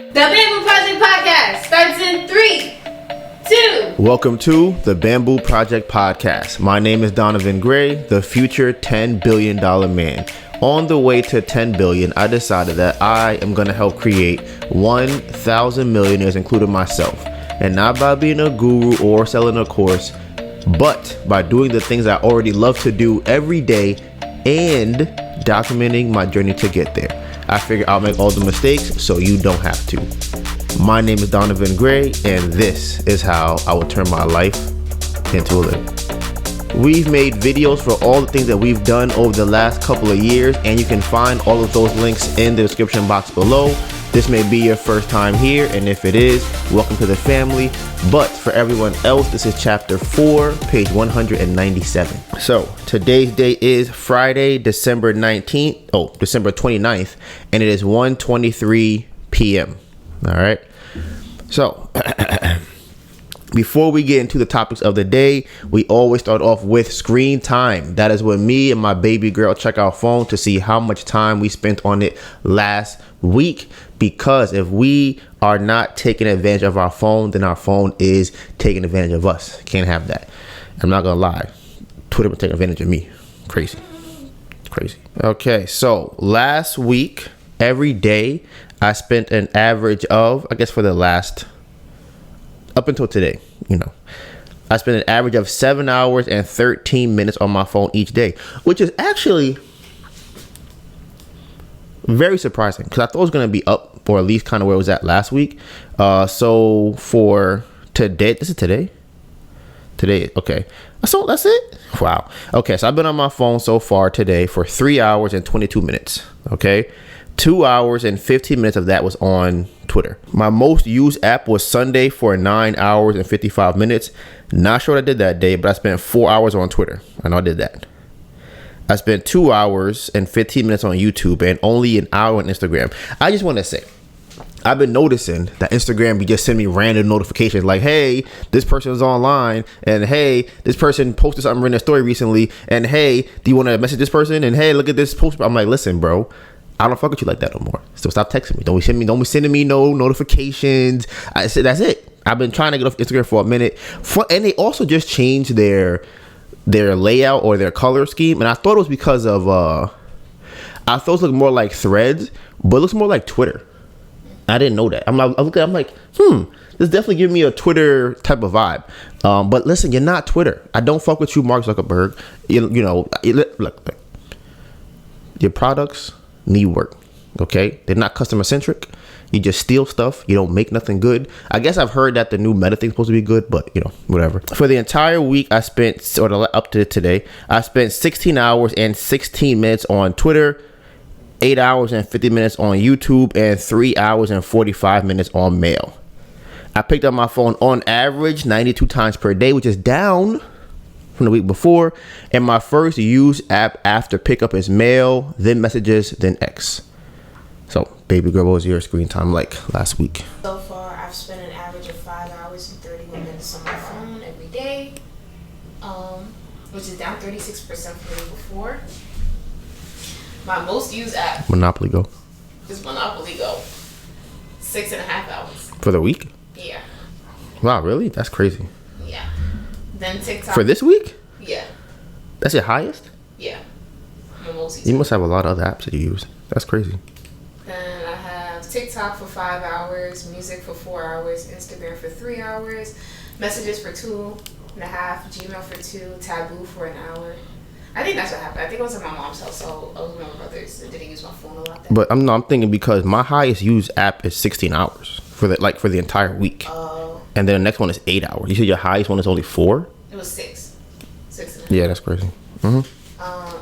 The Bamboo Project Podcast starts in 3, 2. Welcome to the Bamboo Project Podcast. My name is Donovan Gray, the future $10 billion man. On the way to 10 billion, I decided that I am going to help create 1,000 millionaires, including myself. And not by being a guru or selling a course, but by doing the things I already love to do every day and documenting my journey to get there. I figure I'll make all the mistakes so you don't have to. My name is Donovan Gray, and this is how I will turn my life into a living. We've made videos for all the things that we've done over the last couple of years, and you can find all of those links in the description box below. This may be your first time here, and if it is, welcome to the family. But for everyone else, this is chapter 4, page 197. So today's date is Friday, December 29th, and it is 1:23 p.m. All right. So before we get into the topics of the day, we always start off with screen time. That is when me and my baby girl check our phone to see how much time we spent on it last week. Because if we are not taking advantage of our phone, then our phone is taking advantage of us. Can't have that. I'm not gonna lie. Twitter been taking advantage of me. Crazy. Okay, so last week, every day, I spent an average of, I guess for the last, up until today, I spent an average of 7 hours and 13 minutes on my phone each day, which is actually very surprising because I thought it was going to be up, or at least kind of where it was at last week. So for today, this is today? Today, okay. So that's it? Wow. Okay, so I've been on my phone so far today for 3 hours and 22 minutes, okay? 2 hours and 15 minutes of that was on Twitter. My most used app was Sunday for 9 hours and 55 minutes. Not sure what I did that day, but I spent 4 hours on Twitter. I know I did that. I spent 2 hours and 15 minutes on YouTube and only an hour on Instagram. I just want to say, I've been noticing that Instagram be just sending me random notifications like, hey, this person is online, and hey, this person posted something in their story recently, and hey, do you want to message this person? And hey, look at this post. I'm like, listen, bro, I don't fuck with you like that no more. So stop texting me. Don't be sending me no notifications. I said that's it. I've been trying to get off Instagram for a minute. And they also just changed their layout or their color scheme, and I thought it was because of I thought it looked more like Threads, but it looks more like Twitter. I didn't know that. I'm like, this definitely giving me a Twitter type of vibe. But listen, you're not Twitter. I don't fuck with you, Mark Zuckerberg. Look, your products need work. Okay, they're not customer centric. You just steal stuff. You don't make nothing good. I guess I've heard that the new Meta thing's supposed to be good, but whatever. For the entire week, I spent, or up to today, I spent 16 hours and 16 minutes on Twitter, 8 hours and 50 minutes on YouTube, and 3 hours and 45 minutes on mail. I picked up my phone on average 92 times per day, which is down from the week before. And my first used app after pickup is mail, then messages, then X. So, baby girl, what was your screen time like last week? So far, I've spent an average of 5 hours and 31 minutes on my phone every day, which is down 36% from the week before. My most used app Monopoly Go. is Monopoly Go. 6.5 hours. For the week? Yeah. Wow, really? That's crazy. Yeah. Then TikTok. For this week? Yeah. That's your highest? Yeah. My most used. You must have a lot of other apps that you use. That's crazy. Then I have TikTok for 5 hours, music for 4 hours, Instagram for 3 hours, messages for 2.5, Gmail for 2, Taboo for an hour. I think that's what happened. I think it was at my mom's house, so I was with my brothers and didn't use my phone a lot then. But I'm thinking because my highest used app is 16 hours for the entire week. Oh. And then the next one is 8 hours. You said your highest one is only 4? It was 6. 6.5. Yeah, that's crazy. Mm-hmm.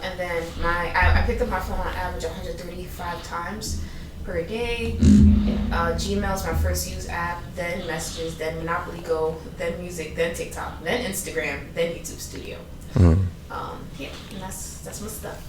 And then I picked up my phone on average 135 times per day. Gmail is my first used app, then messages, then Monopoly Go, then music, then TikTok, then Instagram, then YouTube Studio. Mm-hmm. Yeah, and that's my stuff.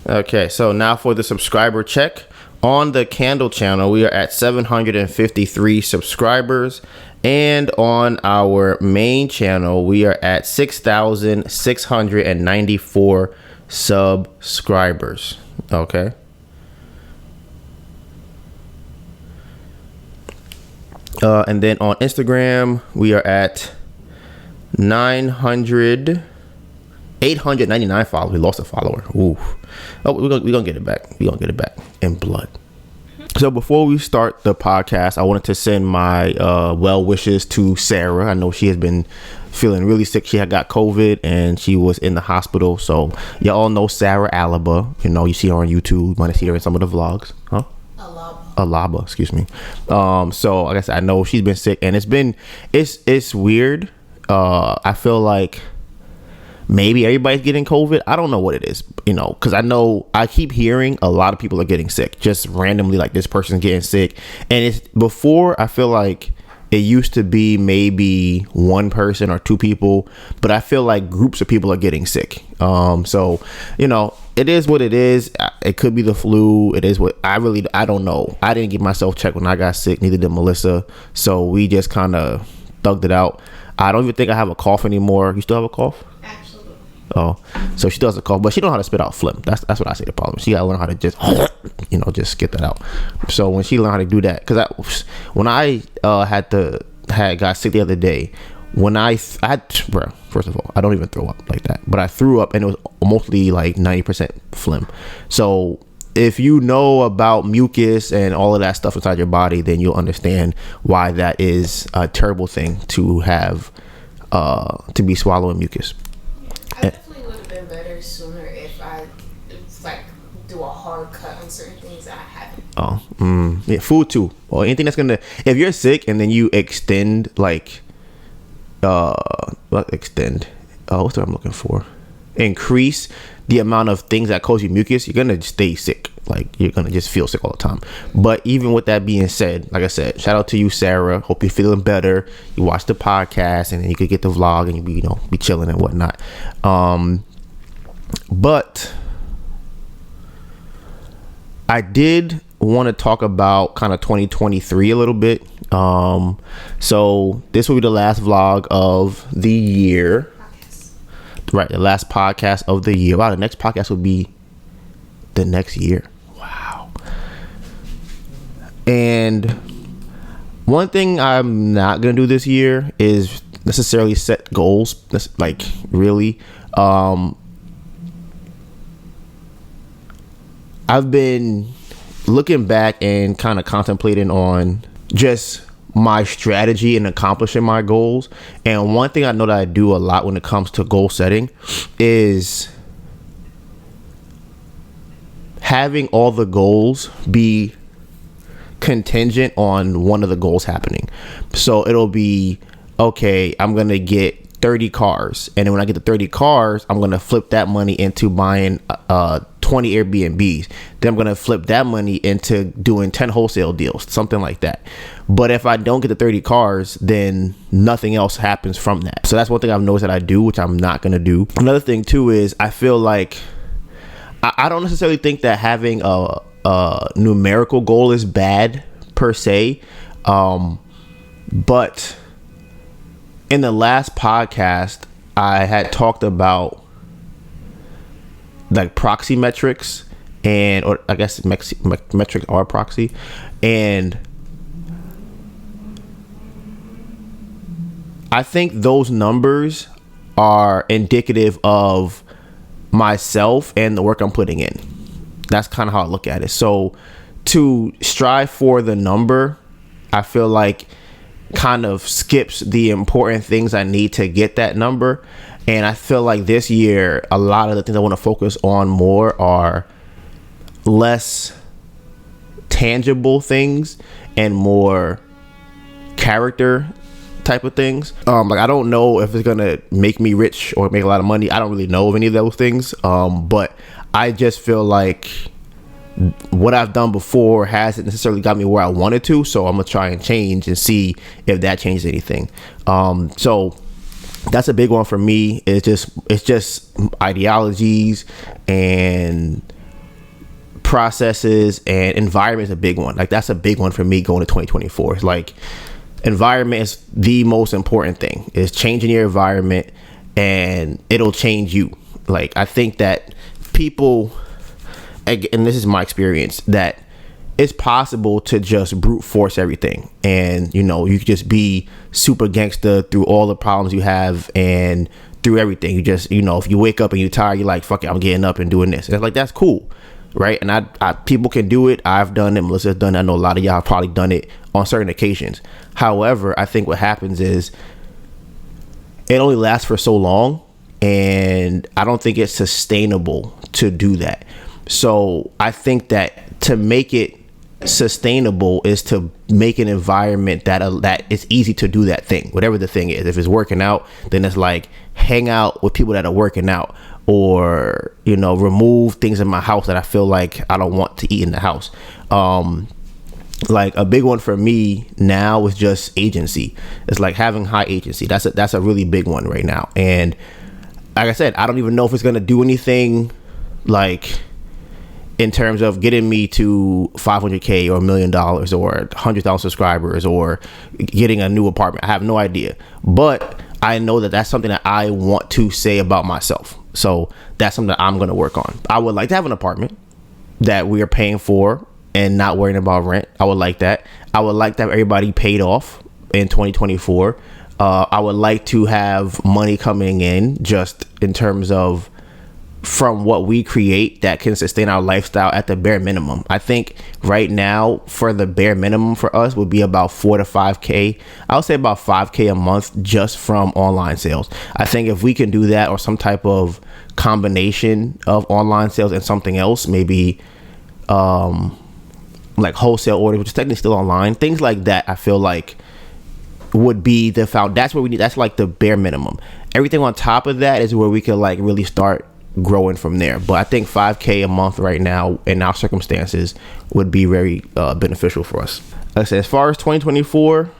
Okay, so now for the subscriber check. On the Candle channel, we are at 753 subscribers. And on our main channel, we are at 6,694 subscribers. Okay. And then on Instagram, we are at 899 followers. We lost a follower. Ooh. Oh, we're gonna get it back. We're gonna get it back in blood. So before we start the podcast, I wanted to send my well wishes to Sarah. I know she has been feeling really sick. She had got COVID and she was in the hospital. So y'all know Sarah Alaba. You know, you see her on YouTube. You might see her in some of the vlogs. Huh? Alaba, excuse me. So like I said, I know she's been sick and it's weird. I feel like maybe everybody's getting COVID. I don't know what it is, you know, because I keep hearing a lot of people are getting sick just randomly, like this person's getting sick. And it's before, I feel like it used to be maybe one person or two people, but I feel like groups of people are getting sick. So, you know, it is what it is. It could be the flu. It is what I don't know. I didn't get myself checked when I got sick. Neither did Melissa. So we just kind of thugged it out. I don't even think I have a cough anymore. You still have a cough? Absolutely. Oh, so she does a cough, but she don't know how to spit out phlegm. That's what I say the problem. She gotta learn how to just, you know, just get that out. So when she learned how to do that, because when I got sick the other day, first of all, I don't even throw up like that, but I threw up and it was mostly like 90% phlegm. So if you know about mucus and all of that stuff inside your body, then you'll understand why that is a terrible thing to have, to be swallowing mucus. I definitely would have been better sooner if I do a hard cut on certain things that I haven't. Yeah, food too, or anything that's gonna. If you're sick and then you extend what's the word I'm looking for? Increase the amount of things that cause you mucus, you're gonna stay sick. Like you're gonna just feel sick all the time. But even with that being said, like I said, shout out to you, Sarah. Hope you're feeling better. You watch the podcast and then you could get the vlog and you be chilling and whatnot. But I did want to talk about kind of 2023 a little bit. So this will be the last vlog of the year. Right, the last podcast of the year. Wow, the next podcast will be the next year. Wow. And one thing I'm not gonna do this year is necessarily set goals. That's like really. I've been looking back and kind of contemplating on just my strategy in accomplishing my goals. And one thing I know that I do a lot when it comes to goal setting is having all the goals be contingent on one of the goals happening. So it'll be, okay, I'm going to get 30 cars. And then when I get the 30 cars, I'm going to flip that money into buying 20 Airbnbs. Then I'm going to flip that money into doing 10 wholesale deals, something like that. But if I don't get the 30 cars, then nothing else happens from that. So that's one thing I've noticed that I do, which I'm not going to do. Another thing too is I feel like I don't necessarily think that having a numerical goal is bad per se. But in the last podcast, I had talked about like proxy metrics or I guess metrics are proxy. And I think those numbers are indicative of myself and the work I'm putting in. That's kind of how I look at it. So to strive for the number, I feel like kind of skips the important things I need to get that number. And I feel like this year, a lot of the things I want to focus on more are less tangible things and more character type of things. Like I don't know if it's gonna make me rich or make a lot of money. I don't really know of any of those things. But I just feel like what I've done before hasn't necessarily got me where I wanted to. So I'm gonna try and change and see if that changes anything. So that's a big one for me. It's just ideologies and processes, and environment is a big one. Like that's a big one for me going to 2024. It's like environment is the most important thing. Is changing your environment and it'll change you. Like I think that people, and this is my experience, that it's possible to just brute force everything, and you could just be super gangster through all the problems you have and through everything. You just, if you wake up and you're tired, you're like, fuck it, I'm getting up and doing this. And it's like, that's cool, right? And I people can do it. I've done it. Melissa's done it. I know a lot of y'all have probably done it on certain occasions. However, I think what happens is it only lasts for so long, and I don't think it's sustainable to do that. So I think that to make it sustainable is to make an environment that it's easy to do that thing, whatever the thing is. If it's working out, then it's like hang out with people that are working out, or remove things in my house that I feel like I don't want to eat in the house. Like a big one for me now is just agency. It's like having high agency. That's a really big one right now. And like I said, I don't even know if it's gonna do anything like in terms of getting me to 500K or $1 million or 100,000 subscribers or getting a new apartment. I have no idea, but I know that that's something that I want to say about myself. So that's something that I'm going to work on. I would like to have an apartment that we are paying for and not worrying about rent. I would like that. I would like to have everybody paid off in 2024. I would like to have money coming in just in terms of from what we create that can sustain our lifestyle at the bare minimum. I think right now for the bare minimum for us would be about 4 to 5K. I would say about 5K a month just from online sales. I think if we can do that, or some type of combination of online sales and something else, maybe like wholesale orders, which is technically still online, things like that, I feel like would be the that's what we need. That's like the bare minimum. Everything on top of that is where we could like really start growing from there. But I think 5K a month right now in our circumstances would be very beneficial for us. Like I said, as far as 2024,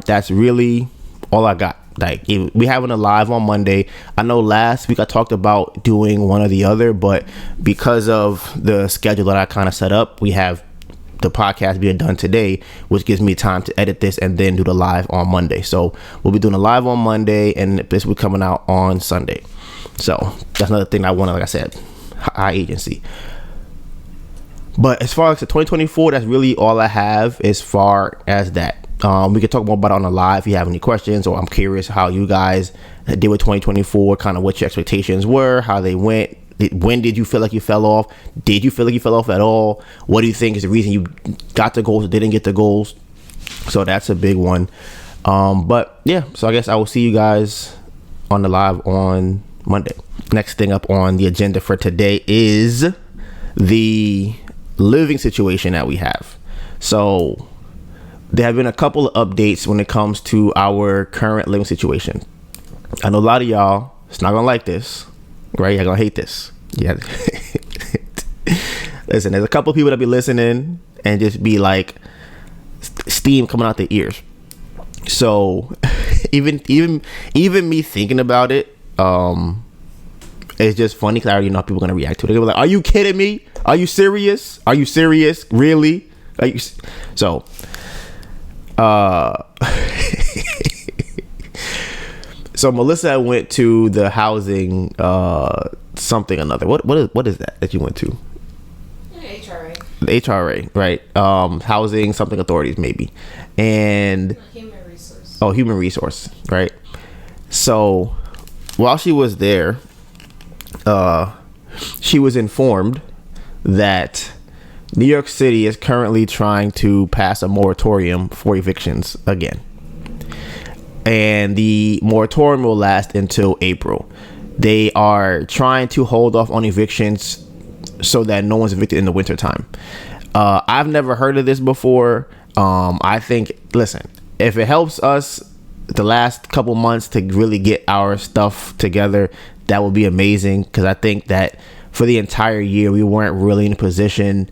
that's really all I got. Like, we having a live on Monday. I know last week I talked about doing one or the other, but because of the schedule that I kind of set up, we have the podcast being done today, which gives me time to edit this and then do the live on Monday. So we'll be doing a live on Monday, and this will be coming out on Sunday. So that's another thing I want to, like I said, high agency. But as far as the 2024, that's really all I have as far as that. We can talk more about it on the live if you have any questions, or I'm curious how you guys did with 2024, kind of what your expectations were, how they went. When did you feel like you fell off? Did you feel like you fell off at all? What do you think is the reason you got the goals or didn't get the goals? So that's a big one. But yeah, so I guess I will see you guys on the live on Monday. Next thing up on the agenda for today is the living situation that we have. So there have been a couple of updates when it comes to our current living situation. I know a lot of y'all is not gonna like this, right? You're gonna hate this. Yeah. Listen, there's a couple of people that be listening and just be like steam coming out their ears. So even me thinking about it, it's just funny because I already know how people are gonna react to it. They're like, "Are you kidding me? Are you serious? Are you serious? Really? Are you?" So, so Melissa went to the housing something another. What is that you went to? HRA. The HRA, right? Housing something authorities maybe, and Human resource. Oh, human resource, right? So while she was there, she was informed that New York City is currently trying to pass a moratorium for evictions again. And the moratorium will last until April. They are trying to hold off on evictions so that no one's evicted in the wintertime. I've never heard of this before. I think, listen, if it helps us the last couple months to really get our stuff together, that would be amazing, because I think that for the entire year we weren't really in a position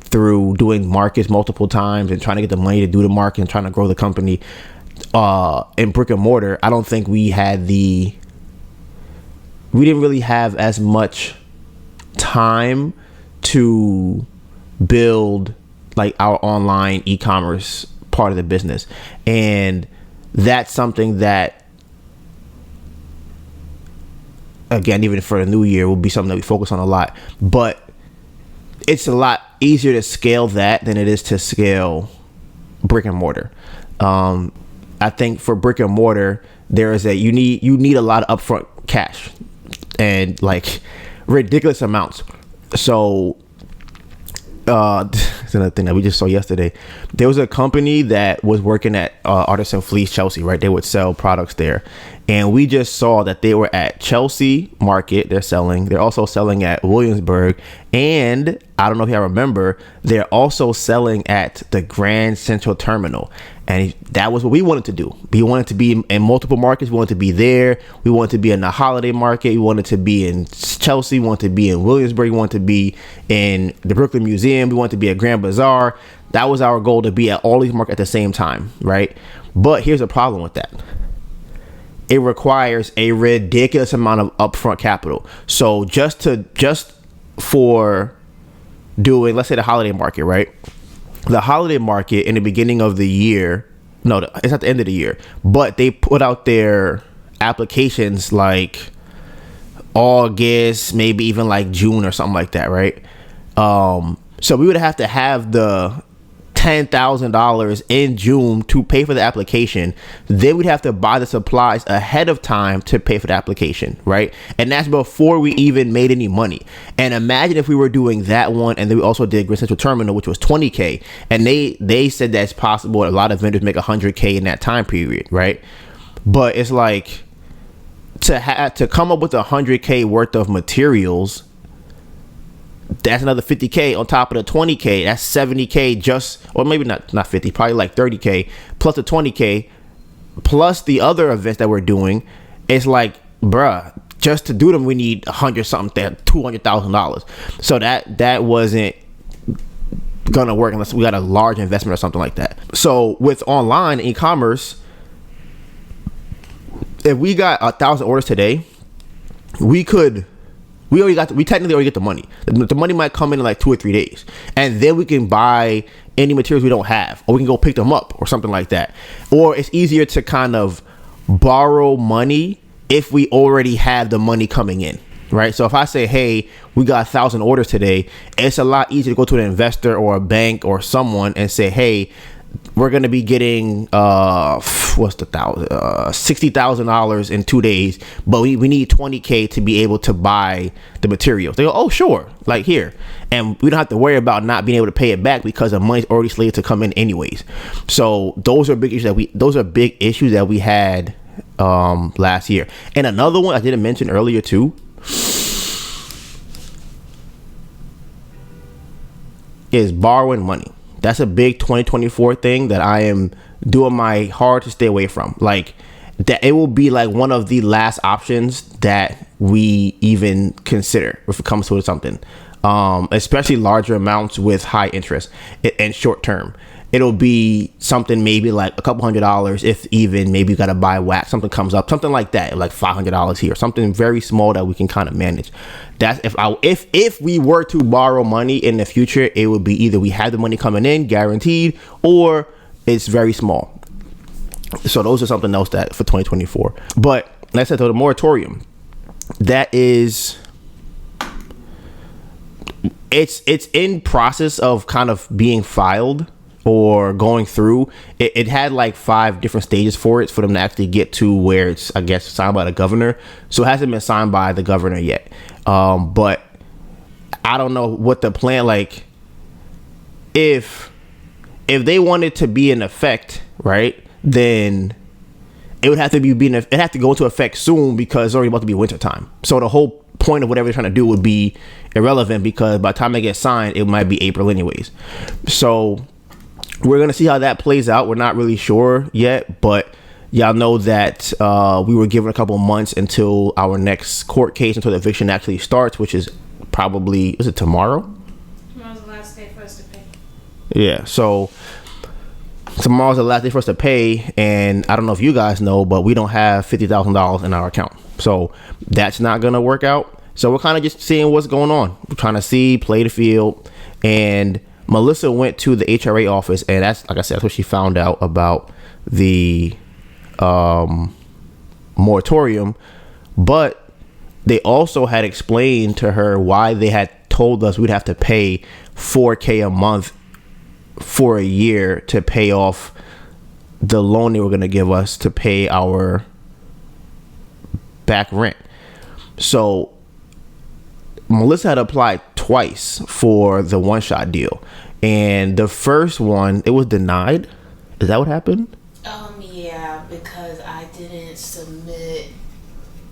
through doing markets multiple times and trying to get the money to do the market and trying to grow the company in brick and mortar. I don't think we didn't really have as much time to build like our online e-commerce part of the business, and that's something that, again, even for the new year, will be something that we focus on a lot. But it's a lot easier to scale that than it is to scale brick and mortar. I think for brick and mortar, there is you need a lot of upfront cash and like ridiculous amounts. So it's another thing that we just saw yesterday. There was a company that was working at Artisan Fleece Chelsea, right? They would sell products there, and we just saw that they were at Chelsea Market. They're also selling at Williamsburg, and I don't know if y'all remember, they're also selling at the Grand Central Terminal. And that was what we wanted to do. We wanted to be in multiple markets. We wanted to be there. We wanted to be in the Holiday Market. We wanted to be in Chelsea. We wanted to be in Williamsburg. We wanted to be in the Brooklyn Museum. We wanted to be at Grand Bazaar. That was our goal, to be at all these markets at the same time, right? But here's a problem with that. It requires a ridiculous amount of upfront capital. So just for doing, let's say, the Holiday Market, right? The Holiday Market in the beginning of the year, no, it's at the end of the year, but they put out their applications like August, maybe even like June or something like that, right? So we would have to have the $10,000 in June to pay for the application. Then we'd have to buy the supplies ahead of time to pay for the application, right? And that's before we even made any money. And imagine if we were doing that one, and then we also did Grand Central Terminal, which was $20K, and they said that's possible. A lot of vendors make $100K in that time period, right? But it's like to come up with $100K worth of materials. That's another $50K on top of the $20K. That's $70K or maybe not 50, probably like $30K plus the $20K plus the other events that we're doing. It's like, bruh, just to do them, we need $200,000. So that wasn't gonna work unless we got a large investment or something like that. So with online e-commerce, if we got 1,000 orders today, we technically already get the money. The money might come in like 2 or 3 days, and then we can buy any materials we don't have, or we can go pick them up or something like that. Or it's easier to kind of borrow money if we already have the money coming in, right? So if I say, hey, we got 1,000 orders today, it's a lot easier to go to an investor or a bank or someone and say, hey, we're going to be getting $60,000 in 2 days, but we need $20K to be able to buy the materials. They go, oh sure, like here, and we don't have to worry about not being able to pay it back because the money's already slated to come in anyways. So those are big issues that we had last year. And another one I didn't mention earlier too is borrowing money. That's a big 2024 thing that I am doing my hard to stay away from. Like that, it will be like one of the last options that we even consider if it comes to something, especially larger amounts with high interest and short term. It'll be something maybe like a couple $100, if even. Maybe you got to buy wax. Something comes up, something like that, like $500 here, something very small that we can kind of manage. That's if we were to borrow money in the future, it would be either we have the money coming in guaranteed, or it's very small. So those are something else that for 2024. But like I said, the moratorium, that is, it's in process of kind of being filed or going through. It had like 5 different stages for them to actually get to where it's, I guess, signed by the governor. So it hasn't been signed by the governor yet. But I don't know what the plan, like if they wanted to be in effect, right, then it would have to it have to go into effect soon, because it's already about to be winter time. So the whole point of whatever they're trying to do would be irrelevant, because by the time they get signed, it might be April anyways. So we're going to see how that plays out. We're not really sure yet, but y'all know that we were given a couple months until our next court case, until the eviction actually starts, which is probably, is it tomorrow? Tomorrow's the last day for us to pay. Yeah, so tomorrow's the last day for us to pay, and I don't know if you guys know, but we don't have $50,000 in our account. So that's not going to work out. So we're kind of just seeing what's going on. We're trying to play the field, and Melissa went to the HRA office, and that's, like I said, that's what she found out about the moratorium. But they also had explained to her why they had told us we'd have to pay $4,000 a month for a year to pay off the loan they were going to give us to pay our back rent. So Melissa had applied twice for the one-shot deal, and the first one, it was denied. Is that what happened? Yeah, because I didn't submit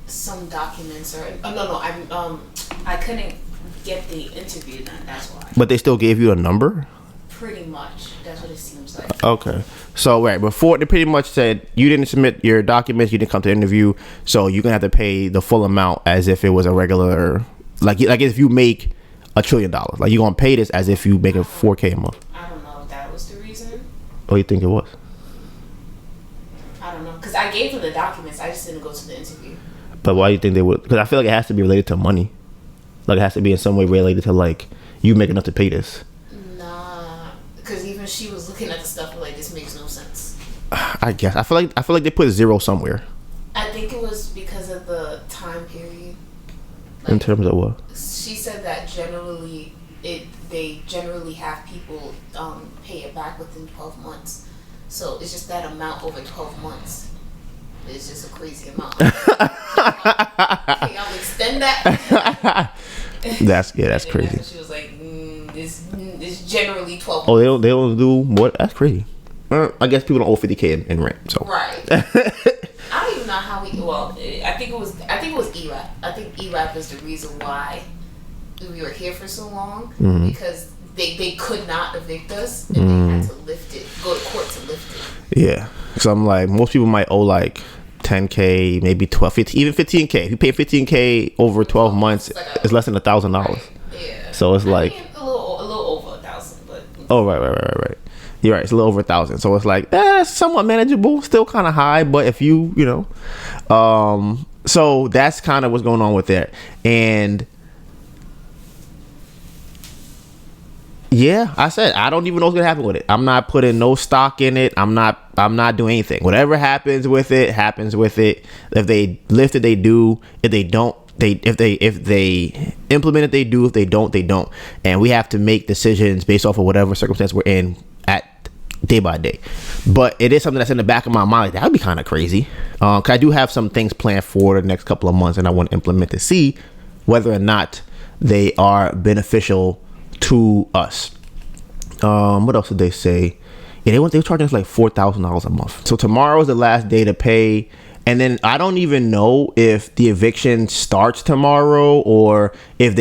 some documents, or I couldn't get the interview done. That's why. But they still gave you a number? Pretty much. That's what it seems like. Okay. So, right, before they pretty much said you didn't submit your documents, you didn't come to the interview, so you're going to have to pay the full amount as if it was a regular, like if you make $1 trillion. Like, you're going to pay this as if you make a $4,000 a month. I don't know if that was the reason. What do you think it was? I don't know. Because I gave them the documents. I just didn't go to the interview. But why do you think they would? Because I feel like it has to be related to money. Like, it has to be in some way related to, like, you make enough to pay this. Nah. Because even she was looking at the stuff and like, this makes no sense. I guess. I feel like they put zero somewhere. I think it was because of the time period. Like, in terms of what? She said that generally they generally have people pay it back within 12 months. So it's just that amount over 12 months. It's just a crazy amount. Can y'all extend that? That's crazy. She was like, it's generally 12 months. Oh, they don't do what? That's crazy. I guess people don't owe $50,000 in rent. So right. I don't even know how we. Well, I think it was ERAP. I think ERAP is the reason why we were here for so long, because they could not evict us, and they had to lift it, go to court to lift it. Yeah. So I'm like, most people might owe like $10,000, maybe 12, 15, even $15,000. If you pay $15,000 over 12 months, it's less than $1,000. Right. Yeah. So it's like a little over 1,000, but. Oh right. You're right. It's a little over 1,000. So it's like somewhat manageable. Still kind of high, but if you know, so that's kind of what's going on with that. And yeah, I said I don't even know what's gonna happen with it. I'm not putting no stock in it. I'm not doing anything. Whatever happens with it, happens with it. If they lift it, they do. If they don't, if they implement it, they do. If they don't, they don't. And we have to make decisions based off of whatever circumstance we're in at day by day. But it is something that's in the back of my mind. Like, that would be kind of crazy. Cause I do have some things planned for the next couple of months, and I want to implement to see whether or not they are beneficial to us. What else did they say? Yeah, they were charging us like $4,000 a month. So tomorrow is the last day to pay, and then I don't even know if the eviction starts tomorrow or if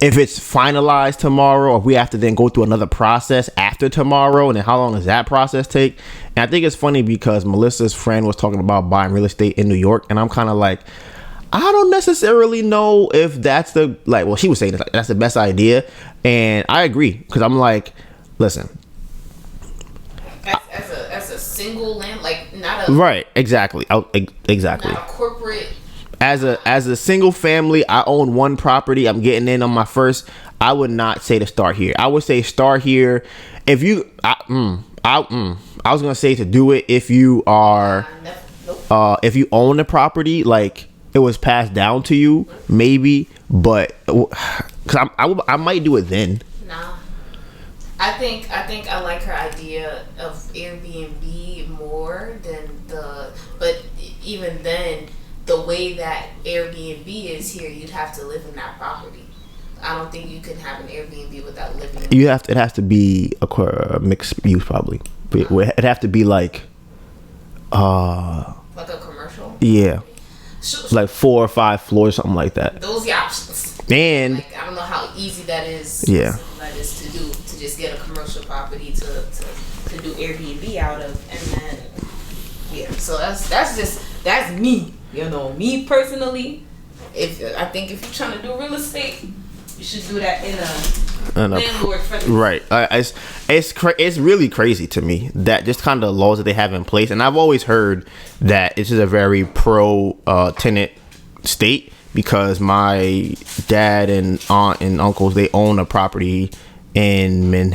if it's finalized tomorrow, or if we have to then go through another process after tomorrow, and then how long does that process take? And I think it's funny because Melissa's friend was talking about buying real estate in New York, and I'm kind of like, I don't necessarily know if that's she was saying that's the best idea, and I agree, because I'm like, listen, as a single land, like not a right, exactly, exactly, not a corporate. As a single family, I own one property. I'm getting in on my first. I would not say to start here. I would say start here. If you, I was gonna say to do it if you are, if you own the property, like it was passed down to you, maybe. But because I might do it then. Nah, I think I like her idea of Airbnb more than but even then, the way that Airbnb is here, you'd have to live in that property. I don't think you can have an Airbnb without living in it. It has to be a mixed use, probably. But it'd have to be like a commercial. Yeah, like 4 or 5 floors, something like that. Those are the options. And I don't know how easy that is. Yeah, that is to do, to just get a commercial property to do Airbnb out of, and then so that's me. You know, me personally, I think if you're trying to do real estate, you should do that in a landlord friendly. Right. It's really crazy to me that just kind of laws that they have in place, and I've always heard that this is a very pro tenant state, because my dad and aunt and uncles, they own a property in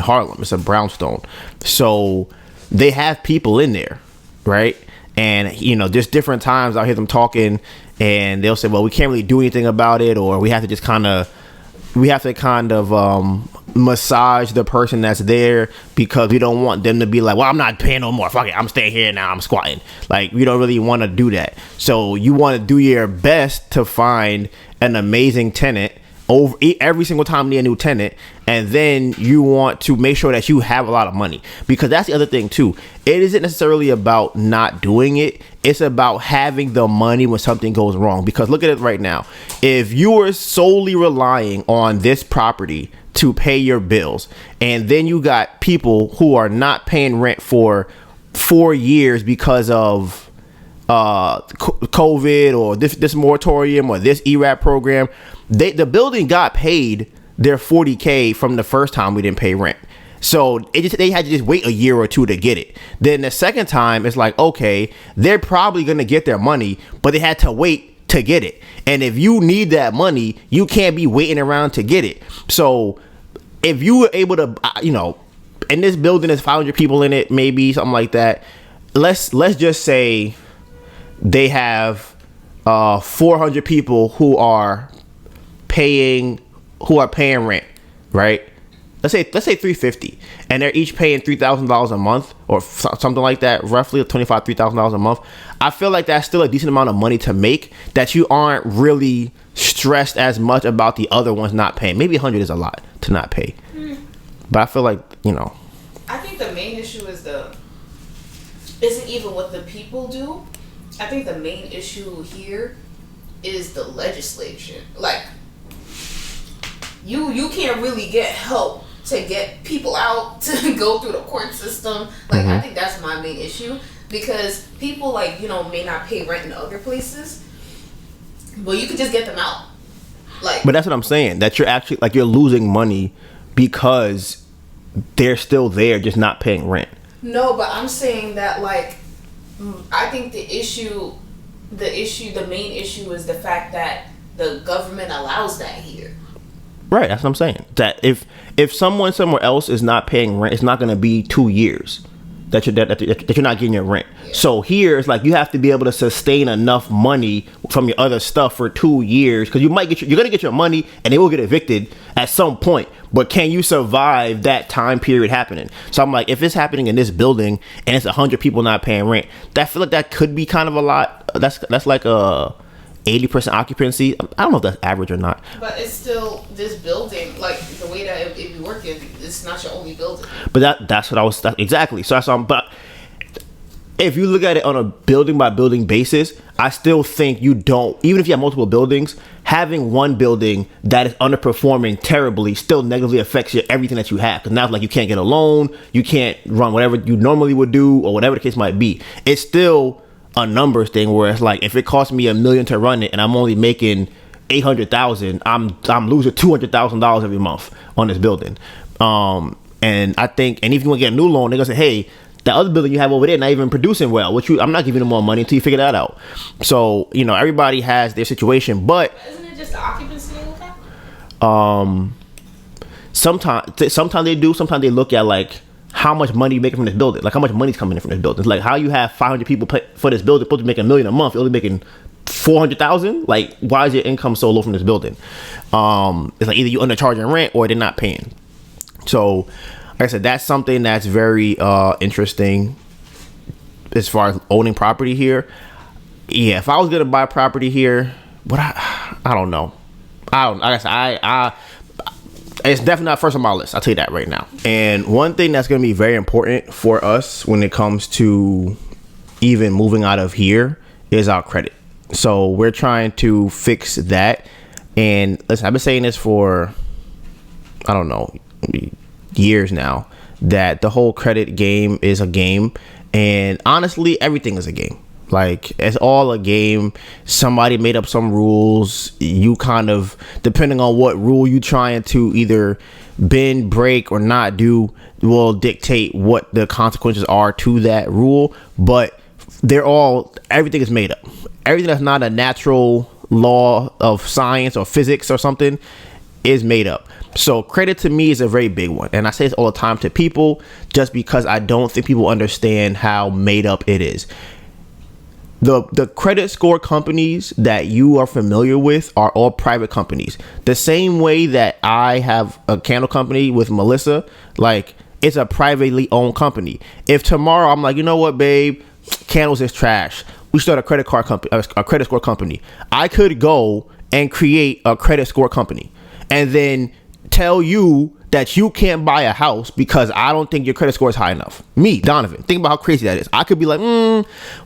Harlem. It's a brownstone, so they have people in there, right? And, just different times I'll hear them talking, and they'll say, well, we can't really do anything about it, or we have to just kind of we have to kind of massage the person that's there, because we don't want them to be like, well, I'm not paying no more, fuck it, I'm staying here now, I'm squatting. Like, we don't really want to do that. So you want to do your best to find an amazing tenant over every single time you need a new tenant, and then you want to make sure that you have a lot of money, because that's the other thing too. It isn't necessarily about not doing it, it's about having the money when something goes wrong. Because look at it right now, if you are solely relying on this property to pay your bills, and then you got people who are not paying rent for 4 years because of COVID or this moratorium or this ERAP program, the building got paid their $40K from the first time we didn't pay rent. So they had to just wait a year or two to get it. Then the second time, it's like, okay, they're probably going to get their money, but they had to wait to get it. And if you need that money, you can't be waiting around to get it. So if you were able to, in this building, there's 500 people in it, maybe something like that. Let's just say they have 400 people who are paying rent, right? Let's say 350, and they're each paying $3,000 a month or something like that, roughly $3,000 a month. I feel like that's still a decent amount of money to make, that you aren't really stressed as much about the other ones not paying. Maybe 100 is a lot to not pay, but I feel like, I think the main issue isn't even what the people do. I think the main issue here is the legislation. Like, you can't really get help to get people out to go through the court system. Like, I think that's my main issue, because people, like, may not pay rent in other places, but you can just get them out. Like, but that's what I'm saying, that you're actually, like, you're losing money because they're still there, just not paying rent. No, but I'm saying that, like, I think the main issue is the fact that the government allows that here. Right, that's what I'm saying. That if someone somewhere else is not paying rent, it's not going to be 2 years that you're not getting your rent. Yeah. So here it's like you have to be able to sustain enough money from your other stuff for 2 years, because you're going to get your money and they will get evicted at some point. But can you survive that time period happening? So I'm like, if it's happening in this building and it's 100 people not paying rent, I feel like that could be kind of a lot. That's like a 80% occupancy. I don't know if that's average or not. But it's still this building, like the way that it be working, it's not your only building. But that's what I was exactly. So that's but if you look at it on a building by building basis, I still think you don't, even if you have multiple buildings, having one building that is underperforming terribly still negatively affects everything that you have. Because now it's like you can't get a loan, you can't run whatever you normally would do, or whatever the case might be. It's still a numbers thing where it's like, if it costs me $1 million to run it and I'm only making $800,000, I'm losing $200,000 every month on this building. And I think, and if you want to get a new loan, they're gonna say, hey, that other building you have over there not even producing well, I'm not giving them more money until you figure that out. So everybody has their situation, but isn't it just the occupancy they look at? Sometimes they do. Sometimes they look at like how much money you making from this building, like how much money's coming in from this building. It's like, how you have 500 people pay for this building, supposed to make $1 million a month, you're only making 400,000. Like, why is your income so low from this building? It's like either you undercharging rent or they're not paying. So, like I said, that's something that's very interesting as far as owning property here. Yeah, if I was gonna buy property here, but I don't know. It's definitely not first on my list. I'll tell you that right now. And one thing that's going to be very important for us when it comes to even moving out of here is our credit. So we're trying to fix that. And listen, I've been saying this for, I don't know, years now, that the whole credit game is a game. And honestly, everything is a game. Like, it's all a game. Somebody made up some rules. You kind of, depending on what rule you trying to either bend, break, or not do, will dictate what the consequences are to that rule. But everything is made up. Everything that's not a natural law of science or physics or something is made up. So credit to me is a very big one. And I say this all the time to people, just because I don't think people understand how made up it is. The credit score companies that you are familiar with are all private companies. The same way that I have a candle company with Melissa, like it's a privately owned company. If tomorrow I'm like, you know what, babe, candles is trash, we start a credit card company, a credit score company. I could go and create a credit score company and then tell you that you can't buy a house because I don't think your credit score is high enough. Me, Donovan, think about how crazy that is. I could be like,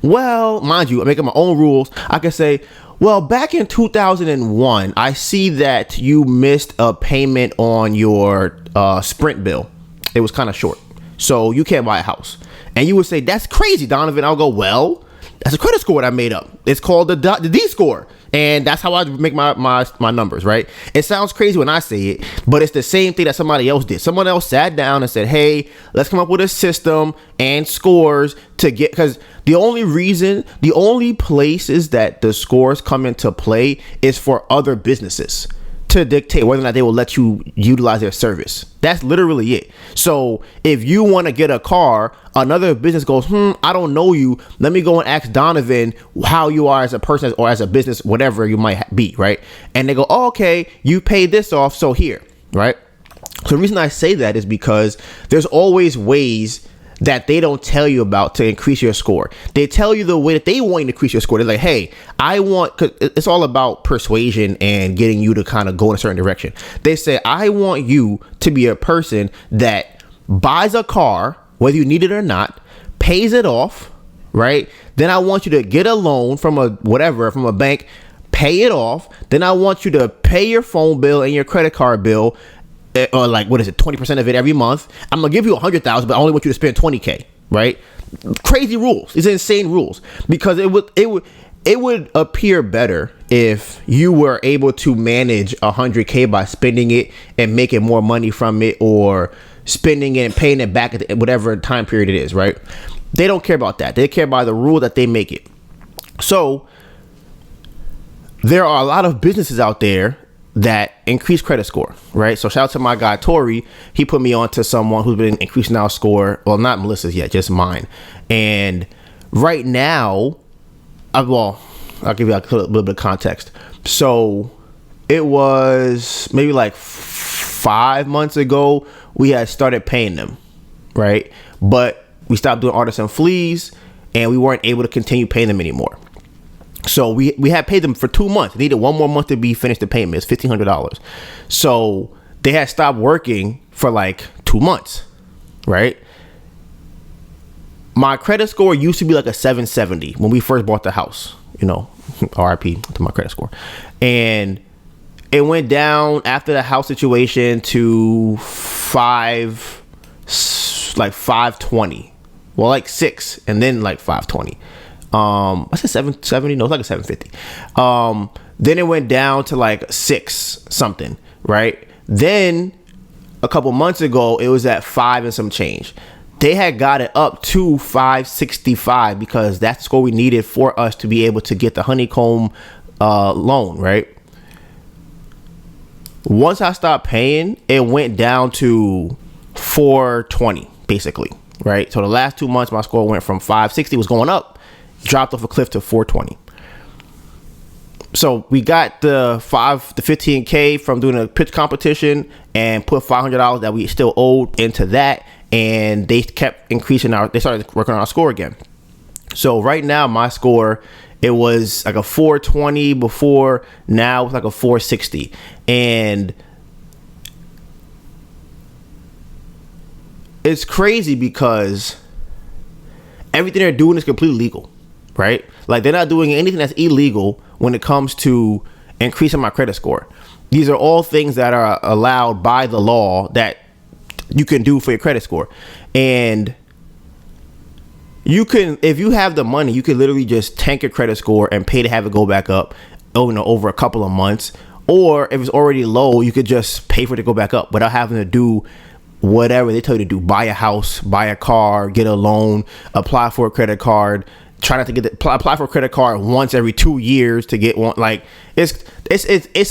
well, mind you, I'm making my own rules. I could say, well, back in 2001, I see that you missed a payment on your Sprint bill. It was kind of short, so you can't buy a house. And you would say, that's crazy, Donovan. I'll go, well, that's a credit score that I made up. It's called the D score. And that's how I make my numbers, right? It sounds crazy when I say it, but it's the same thing that somebody else did. Someone else sat down and said, hey, let's come up with a system and scores to get, because the only places that the scores come into play is for other businesses to dictate whether or not they will let you utilize their service. That's literally it. So if you want to get a car, another business goes, I don't know you. Let me go and ask Donovan how you are as a person or as a business, whatever you might be, right? And they go, oh, okay, you paid this off, so here, right? So the reason I say that is because there's always ways that they don't tell you about to increase your score. They tell you the way that they want you to increase your score. They're like, hey, cause it's all about persuasion and getting you to kind of go in a certain direction. They say, I want you to be a person that buys a car, whether you need it or not, pays it off, right? Then I want you to get a loan from a bank, pay it off. Then I want you to pay your phone bill and your credit card bill, or like, what is it, 20% of it every month. I'm gonna give you 100,000, but I only want you to spend 20K, right? Crazy rules. It's insane rules, because it would appear better if you were able to manage 100K by spending it and making more money from it, or spending it and paying it back at whatever time period it is, right? They don't care about that. They care about the rule that they make it. So there are a lot of businesses out there that increase credit score, right? So shout out to my guy Tori. He put me on to someone who's been increasing our score. Well, not Melissa's yet, just mine. And right now, I'll give you a little bit of context. So it was maybe like 5 months ago we had started paying them, right? But we stopped doing artisan fleas and we weren't able to continue paying them anymore. So we had paid them for 2 months. They needed one more month to be finished the payment. It's $1,500. So they had stopped working for like 2 months, right? My credit score used to be like a 770 when we first bought the house, RIP to my credit score. And it went down after the house situation to 520. Well, like 6, and then like 520. I said 770. No, it's like a 750. Then it went down to like 6 something, right? Then a couple months ago, it was at 5 and some change. They had got it up to 565 because that's the score we needed for us to be able to get the honeycomb loan, right? Once I stopped paying, it went down to 420, basically, right? So the last 2 months, my score went from 560, was going up, dropped off a cliff to 420. So we got the 15K from doing a pitch competition and put $500 that we still owed into that. And they kept increasing they started working on our score again. So right now my score, it was like a 420 before, now it's like a 460. And it's crazy because everything they're doing is completely legal, right? Like they're not doing anything that's illegal when it comes to increasing my credit score. These are all things that are allowed by the law that you can do for your credit score. And you can, if you have the money, you can literally just tank your credit score and pay to have it go back up over a couple of months. Or if it's already low, you could just pay for it to go back up without having to do whatever they tell you to do. Buy a house, buy a car, get a loan, apply for a credit card. Try not to apply for a credit card once every 2 years to get one. Like it's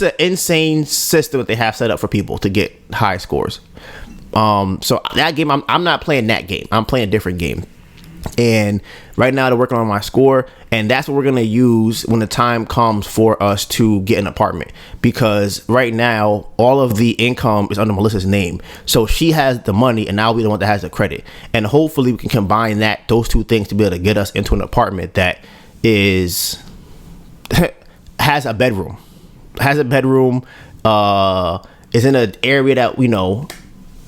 an insane system that they have set up for people to get high scores. So that game, I'm not playing that game. I'm playing a different game. And right now they're working on my score, and that's what we're going to use when the time comes for us to get an apartment, because right now all of the income is under Melissa's name. So she has the money and I'll be the one that has the credit. And hopefully we can combine those two things to be able to get us into an apartment that is has a bedroom, is in an area that,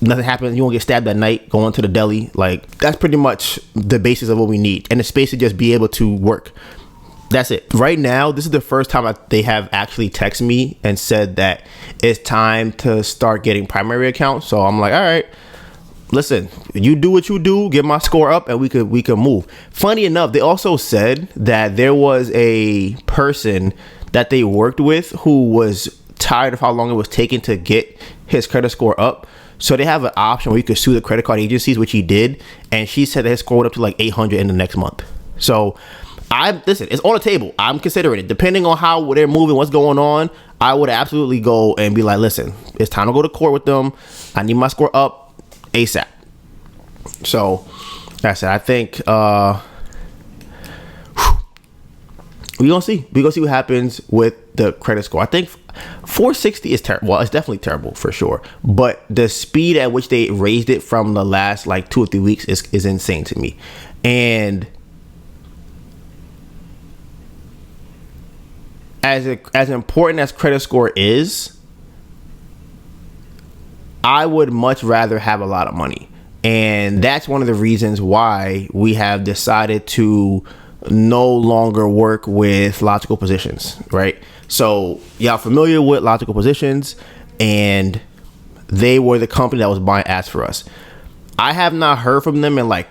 nothing happens, you won't get stabbed at night going to the deli. Like, that's pretty much the basis of what we need, and the space to just be able to work. That's it. Right now, this is the first time they have actually texted me and said that it's time to start getting primary accounts. So I'm like, all right, listen, you do what you do, get my score up, and we could move. Funny enough, they also said that there was a person that they worked with who was tired of how long it was taking to get his credit score up. So they have an option where you could sue the credit card agencies, which he did. And she said that his score went up to like 800 in the next month. So listen, it's on the table. I'm considering it. Depending on how they're moving, what's going on, I would absolutely go and be like, listen, it's time to go to court with them. I need my score up ASAP. So that's it. I think we're gonna see what happens with the credit score. I think 460 is terrible. Well, it's definitely terrible for sure, but the speed at which they raised it from the last like 2 or 3 weeks is insane to me. And as important as credit score is, I would much rather have a lot of money. And that's one of the reasons why we have decided to no longer work with Logical Positions, right? So y'all familiar with Logical Positions, and they were the company that was buying ads for us. I have not heard from them in like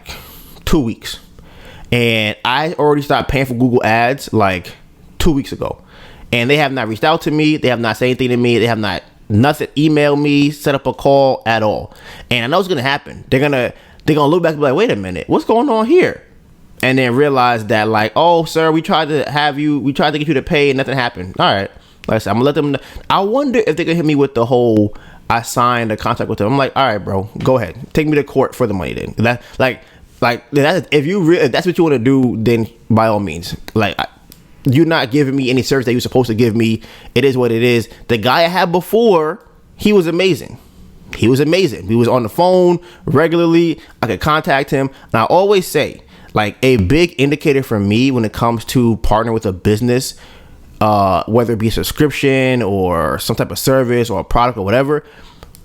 2 weeks, and I already started paying for Google ads like 2 weeks ago, and they have not reached out to me. They have not said anything to me. They have not emailed me, set up a call at all. And I know it's gonna happen. They're gonna look back and be like, wait a minute, what's going on here? And then realize that, like, oh, sir, we tried to get you to pay and nothing happened. All right. Like I said, I'm gonna let them know. I wonder if they can hit me with the whole, I signed a contract with them. I'm like, all right, bro, go ahead. Take me to court for the money then. If that's what you want to do, then by all means. Like, you're not giving me any service that you're supposed to give me. It is what it is. The guy I had before, he was amazing. He was on the phone regularly. I could contact him. And I always say, like, a big indicator for me when it comes to partnering with a business, whether it be a subscription or some type of service or a product or whatever,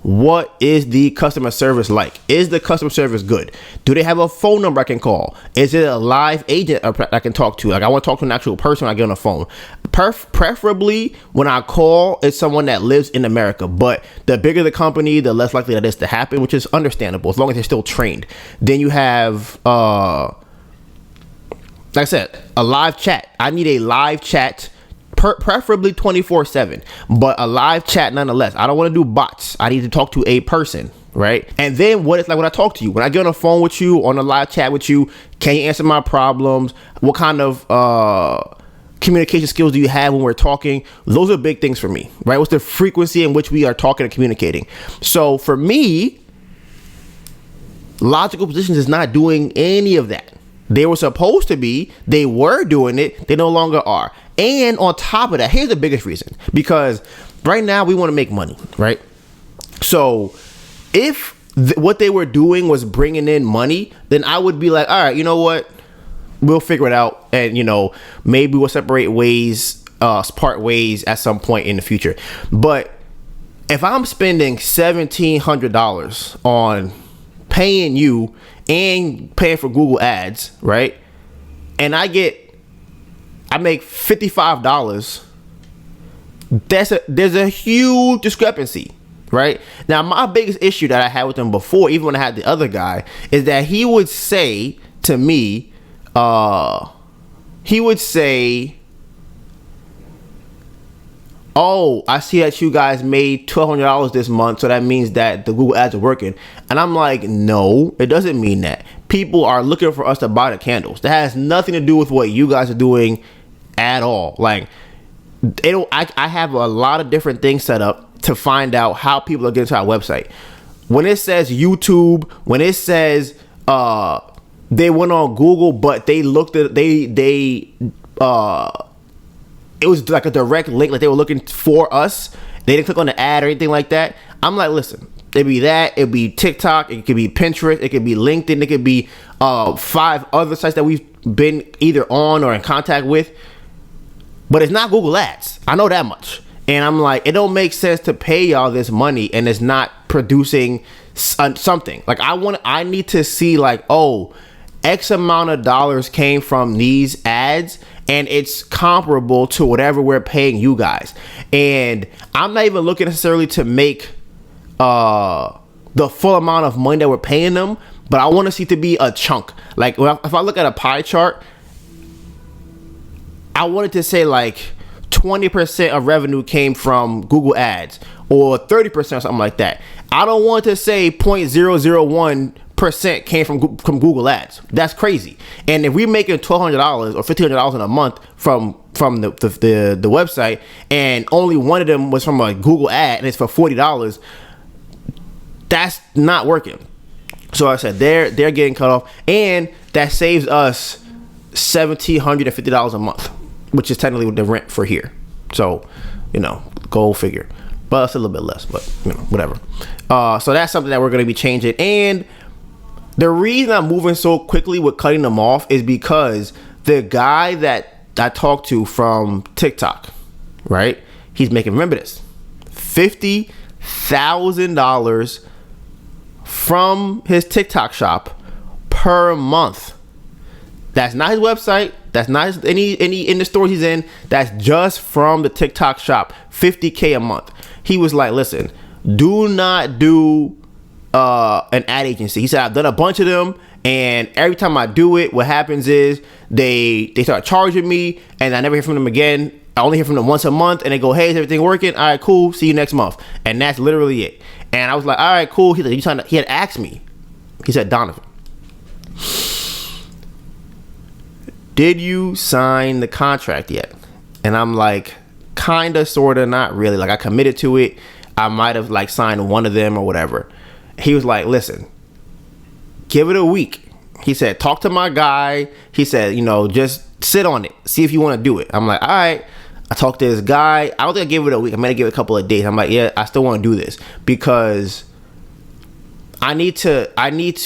what is the customer service like? Is the customer service good? Do they have a phone number I can call? Is it a live agent I can talk to? Like, I want to talk to an actual person when I get on the phone. Preferably when I call, it's someone that lives in America. But the bigger the company, the less likely that is to happen, which is understandable as long as they're still trained. Then you have like I said, a live chat. I need a live chat, preferably 24/7, but a live chat nonetheless. I don't want to do bots. I need to talk to a person, right? And then what it's like when I talk to you, when I get on the phone with you, on a live chat with you, can you answer my problems? What kind of communication skills do you have when we're talking? Those are big things for me, right? What's the frequency in which we are talking and communicating? So for me, Logical Positions is not doing any of that. They were supposed to be. They were doing it. They no longer are. And on top of that, here's the biggest reason. Because right now we want to make money, right? So if what they were doing was bringing in money, then I would be like, all right, you know what? We'll figure it out. And, maybe we'll separate ways, part ways at some point in the future. But if I'm spending $1,700 on paying you and paying for Google ads, right? And I make $55. There's a huge discrepancy, right? Now, my biggest issue that I had with him before, even when I had the other guy, is that he would say to me, oh, I see that you guys made $1,200 this month, so that means that the Google ads are working. And I'm like, no, it doesn't mean that. People are looking for us to buy the candles. That has nothing to do with what you guys are doing at all. Like, I have a lot of different things set up to find out how people are getting to our website. When it says YouTube, when it says they went on Google, but they looked at it was like a direct link, like they were looking for us. They didn't click on the ad or anything like that. I'm like, listen, it'd be that, it'd be TikTok, it could be Pinterest, it could be LinkedIn, it could be 5 other sites that we've been either on or in contact with, but it's not Google Ads. I know that much. And I'm like, it don't make sense to pay y'all this money and it's not producing something. Like I need to see like, oh, X amount of dollars came from these ads and it's comparable to whatever we're paying you guys. And I'm not even looking necessarily to make the full amount of money that we're paying them, but I want to see it to be a chunk. Like if I look at a pie chart, I wanted to say like 20% of revenue came from Google Ads or 30% or something like that. I don't want to say 0.001% came from Google Ads. That's crazy. And if we're making $1,200 or $1,500 in a month from the website, and only one of them was from a Google ad and it's for $40, that's not working. So I said they're getting cut off, and that saves us $1,750 a month, which is technically the rent for here. So, go figure. But it's a little bit less, but whatever. So that's something that we're going to be changing. And the reason I'm moving so quickly with cutting them off is because the guy that I talked to from TikTok, right? He's making, remember this, $50,000 from his TikTok shop per month. That's not his website. That's not any in the stores he's in. That's just from the TikTok shop. $50K a month. He was like, listen, do not do an ad agency. He said, I've done a bunch of them, and every time I do it, what happens is they start charging me, and I never hear from them again. I only hear from them once a month, and they go, hey, is everything working? All right, cool. See you next month. And that's literally it. And I was like, all right, cool. He had asked me. He said, Donovan, did you sign the contract yet? And I'm like, kinda, sorta, not really. Like, I committed to it. I might have like signed one of them or whatever. He was like, listen, give it a week. He said, talk to my guy. He said, just sit on it. See if you want to do it. I'm like, all right. I talked to this guy. I don't think I gave it a week. I might have given it a couple of days. I'm like, yeah, I still want to do this because I need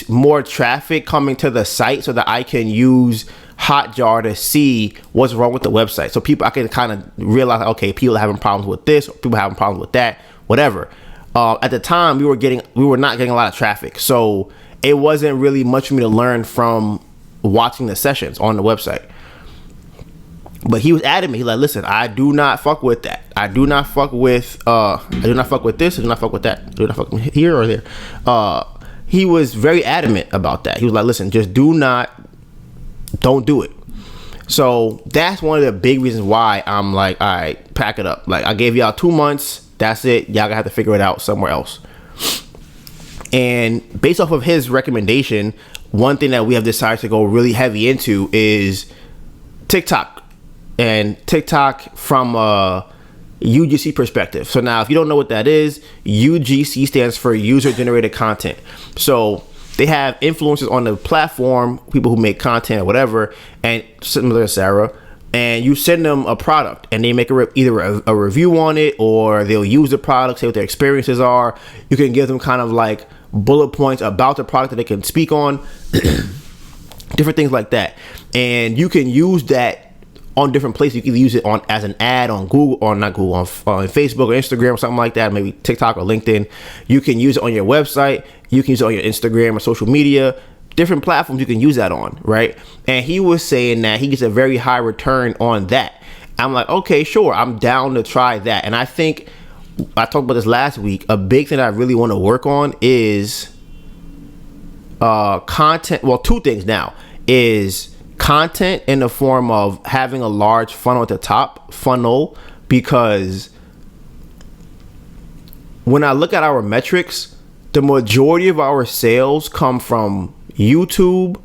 more traffic coming to the site so that I can use Hotjar to see what's wrong with the website. So I can kind of realize, okay, people are having problems with this, or people are having problems with that, whatever. At the time, we were not getting a lot of traffic. So it wasn't really much for me to learn from watching the sessions on the website. But he was adamant. He's like, listen, I do not fuck with that. I do not fuck with this. I do not fuck with that. I do not fuck here or there. He was very adamant about that. He was like, listen, just don't do it. So that's one of the big reasons why I'm like, all right, pack it up. Like, I gave y'all 2 months. That's it. Y'all gonna have to figure it out somewhere else. And based off of his recommendation, one thing that we have decided to go really heavy into is TikTok. And TikTok from a UGC perspective. So now, if you don't know what that is, UGC stands for user generated content. So they have influencers on the platform, people who make content or whatever, and similar to Sarah, and you send them a product and they make either a review on it, or they'll use the product, say what their experiences are. You can give them kind of like bullet points about the product that they can speak on, different things like that. And you can use that on different places. You can use it as an ad on Google, or not Google, on Facebook or Instagram or something like that, maybe TikTok or LinkedIn. You can use it on your website. You can use it on your Instagram or social media, different platforms you can use that on, right? And he was saying that he gets a very high return on that. I'm like, okay, sure, I'm down to try that. And I think I talked about this last week. A big thing I really want to work on is content. Well, 2 things now is content in the form of having a large funnel at the top, because when I look at our metrics, the majority of our sales come from YouTube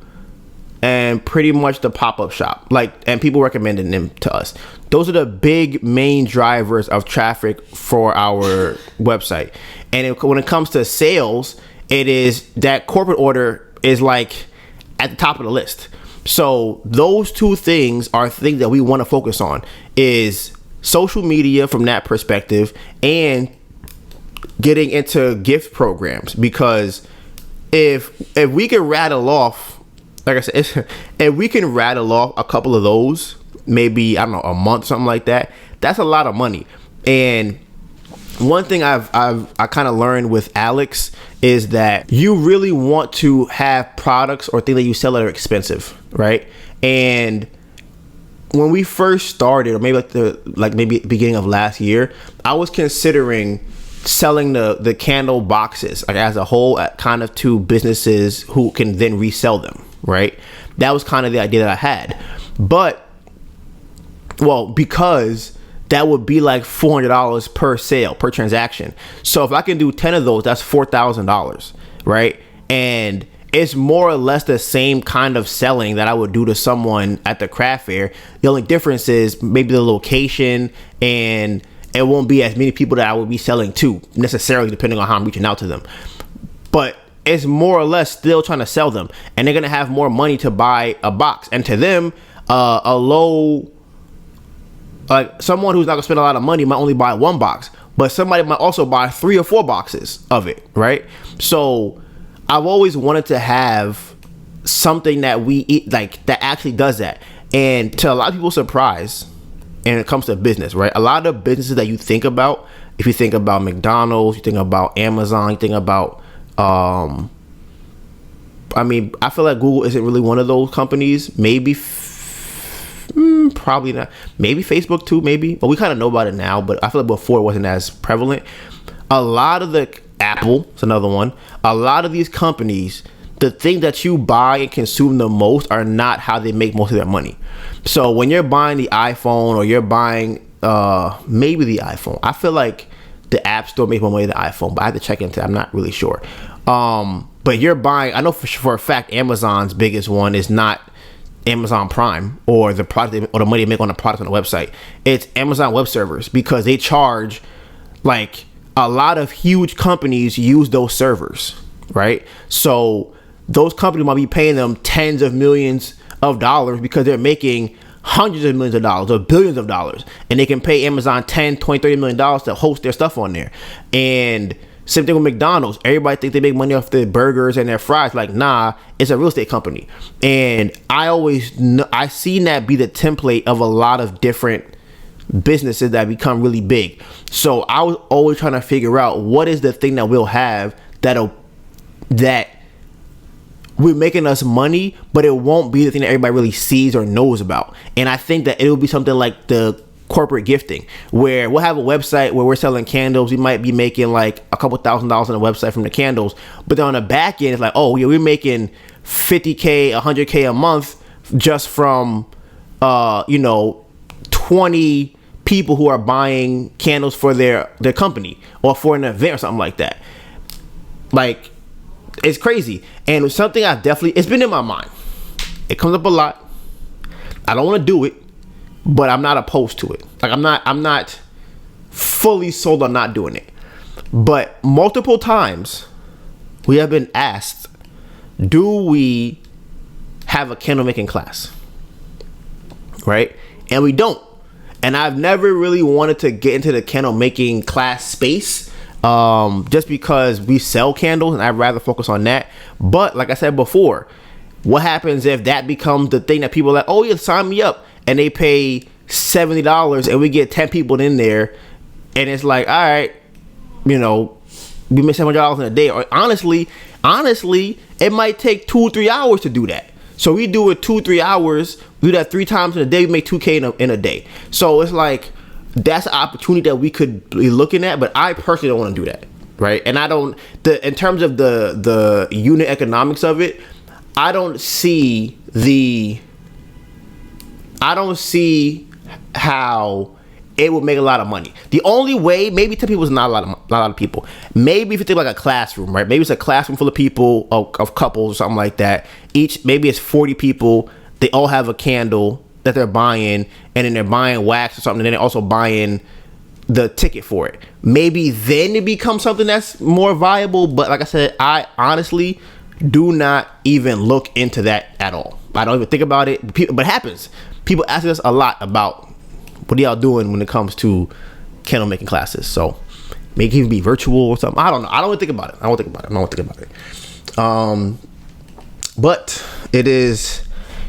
and pretty much the pop-up shop, and people recommending them to us. Those are the big main drivers of traffic for our website. And when it comes to sales, it is that corporate order is like at the top of the list. So those two things are things that we want to focus on, is social media from that perspective, and getting into gift programs. Because if we can rattle off, like I said, if we can rattle off a couple of those, maybe, I don't know, a month, something like that, that's a lot of money. And one thing I kind of learned with Alex is that you really want to have products or things that you sell that are expensive, right? And when we first started, or maybe beginning of last year, I was considering selling the candle boxes, like, as a whole, kind of to businesses who can then resell them, right? That was kind of the idea that I had. But, well, because that would be like $400 per sale, per transaction. So if I can do 10 of those, that's $4,000, right? And it's more or less the same kind of selling that I would do to someone at the craft fair. The only difference is maybe the location, and it won't be as many people that I would be selling to necessarily, depending on how I'm reaching out to them. But it's more or less still trying to sell them, and they're going to have more money to buy a box. And to them, a low, like, someone who's not gonna spend a lot of money might only buy one box, but somebody might also buy 3 or 4 boxes of it, right? So I've always wanted to have something that we eat, like, that actually does that. And to a lot of people's surprise, and it comes to business, right? A lot of businesses that you think about, if you think about McDonald's, you think about Amazon, you think about, I feel like Google isn't really one of those companies. Maybe probably not. Maybe Facebook too, maybe. But we kind of know about it now, but I feel like before it wasn't as prevalent. A lot of Apple is another one. A lot of these companies, the thing that you buy and consume the most are not how they make most of their money. So when you're buying the iPhone, or you're buying maybe the iPhone, I feel like the App Store makes more money than the iPhone, but I have to check into it. I'm not really sure. But you're buying, I know for a fact Amazon's biggest one is not Amazon Prime or the product or the money they make on the product on the website. It's Amazon Web Servers, because they charge, like, a lot of huge companies use those servers, right? So those companies might be paying them tens of millions of dollars because they're making hundreds of millions of dollars or billions of dollars, and they can pay Amazon 10, 20, 30 million dollars to host their stuff on there. And same thing with McDonald's. Everybody think they make money off their burgers and their fries. Like, nah, it's a real estate company. And I seen that be the template of a lot of different businesses that become really big. So I was always trying to figure out what is the thing that we'll have that we're making us money, but it won't be the thing that everybody really sees or knows about. And I think that it'll be something like the corporate gifting, where we'll have a website where we're selling candles. We might be making like a couple $1,000s on the website from the candles, but then on the back end, it's like, oh yeah, we're making $50K, $100K a month just from 20 people who are buying candles for their company or for an event or something like that. Like, it's crazy. And it's something it's been in my mind. It comes up a lot. I don't want to do it, but I'm not opposed to it. Like, I'm not fully sold on not doing it. But multiple times we have been asked, do we have a candle making class? Right? And we don't. And I've never really wanted to get into the candle making class space, just because we sell candles and I'd rather focus on that. But like I said before, what happens if that becomes the thing that people are like, oh yeah, sign me up, and they pay $70 and we get 10 people in there, and it's like, all right, we make $700 in a day. Or honestly, it might take 2 or 3 hours to do that. So we do it 2-3 hours, we do that 3 times in a day, we make $2K in a day. So it's like, that's an opportunity that we could be looking at, but I personally don't want to do that, right? And I don't, in terms of the unit economics of it, I don't see how it would make a lot of money. The only way, maybe 10 people is not a lot of people. Maybe if you think like a classroom, right? Maybe it's a classroom full of people, of couples or something like that. Maybe it's 40 people. They all have a candle that they're buying, and then they're buying wax or something, and then they're also buying the ticket for it. Maybe then it becomes something that's more viable. But like I said, I honestly do not even look into that at all. I don't even think about it. But it happens. People ask us a lot about what are y'all doing when it comes to candle making classes. So maybe even be virtual or something. I don't know. I don't even think about it. But it is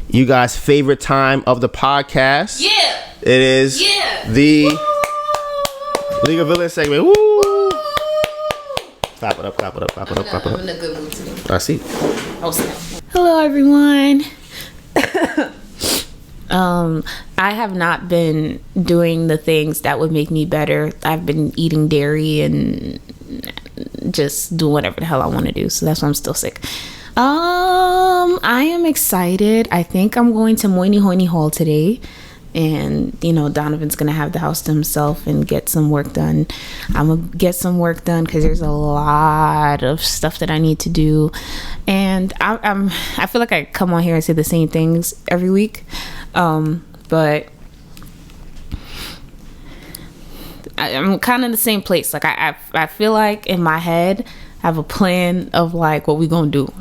you guys' favorite time of the podcast. Yeah. It is the League of Villains segment. Woo! Clap it up. I'm in a good mood today. I see. Hello, everyone. I have not been doing the things that would make me better. I've been eating dairy and just doing whatever the hell I want to do. So that's why I'm still sick. I am excited. I think I'm going to Moini Hoini Hall today. And, you know, Donovan's going to have the house to himself and get some work done. I'm going to get some work done because there's a lot of stuff that I need to do. And I feel like I come on here and say the same things every week. But I'm kind of in the same place. Like, I feel like in my head, I have a plan of, like, what we going to do.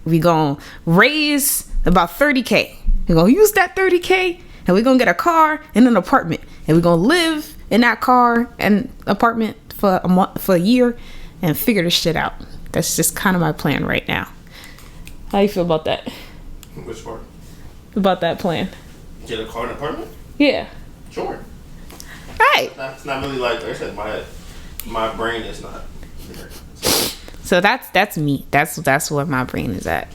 We going to raise about $30K. We're going to use that $30K. And we're going to get a car and an apartment. And we're going to live in that car and apartment for a year and figure this shit out. That's just kind of my plan right now. How you feel about that? Which part? About that plan. Get a car and apartment? Yeah. Sure. Right. It's not really like I said. My brain is not there. So that's me. That's where my brain is at.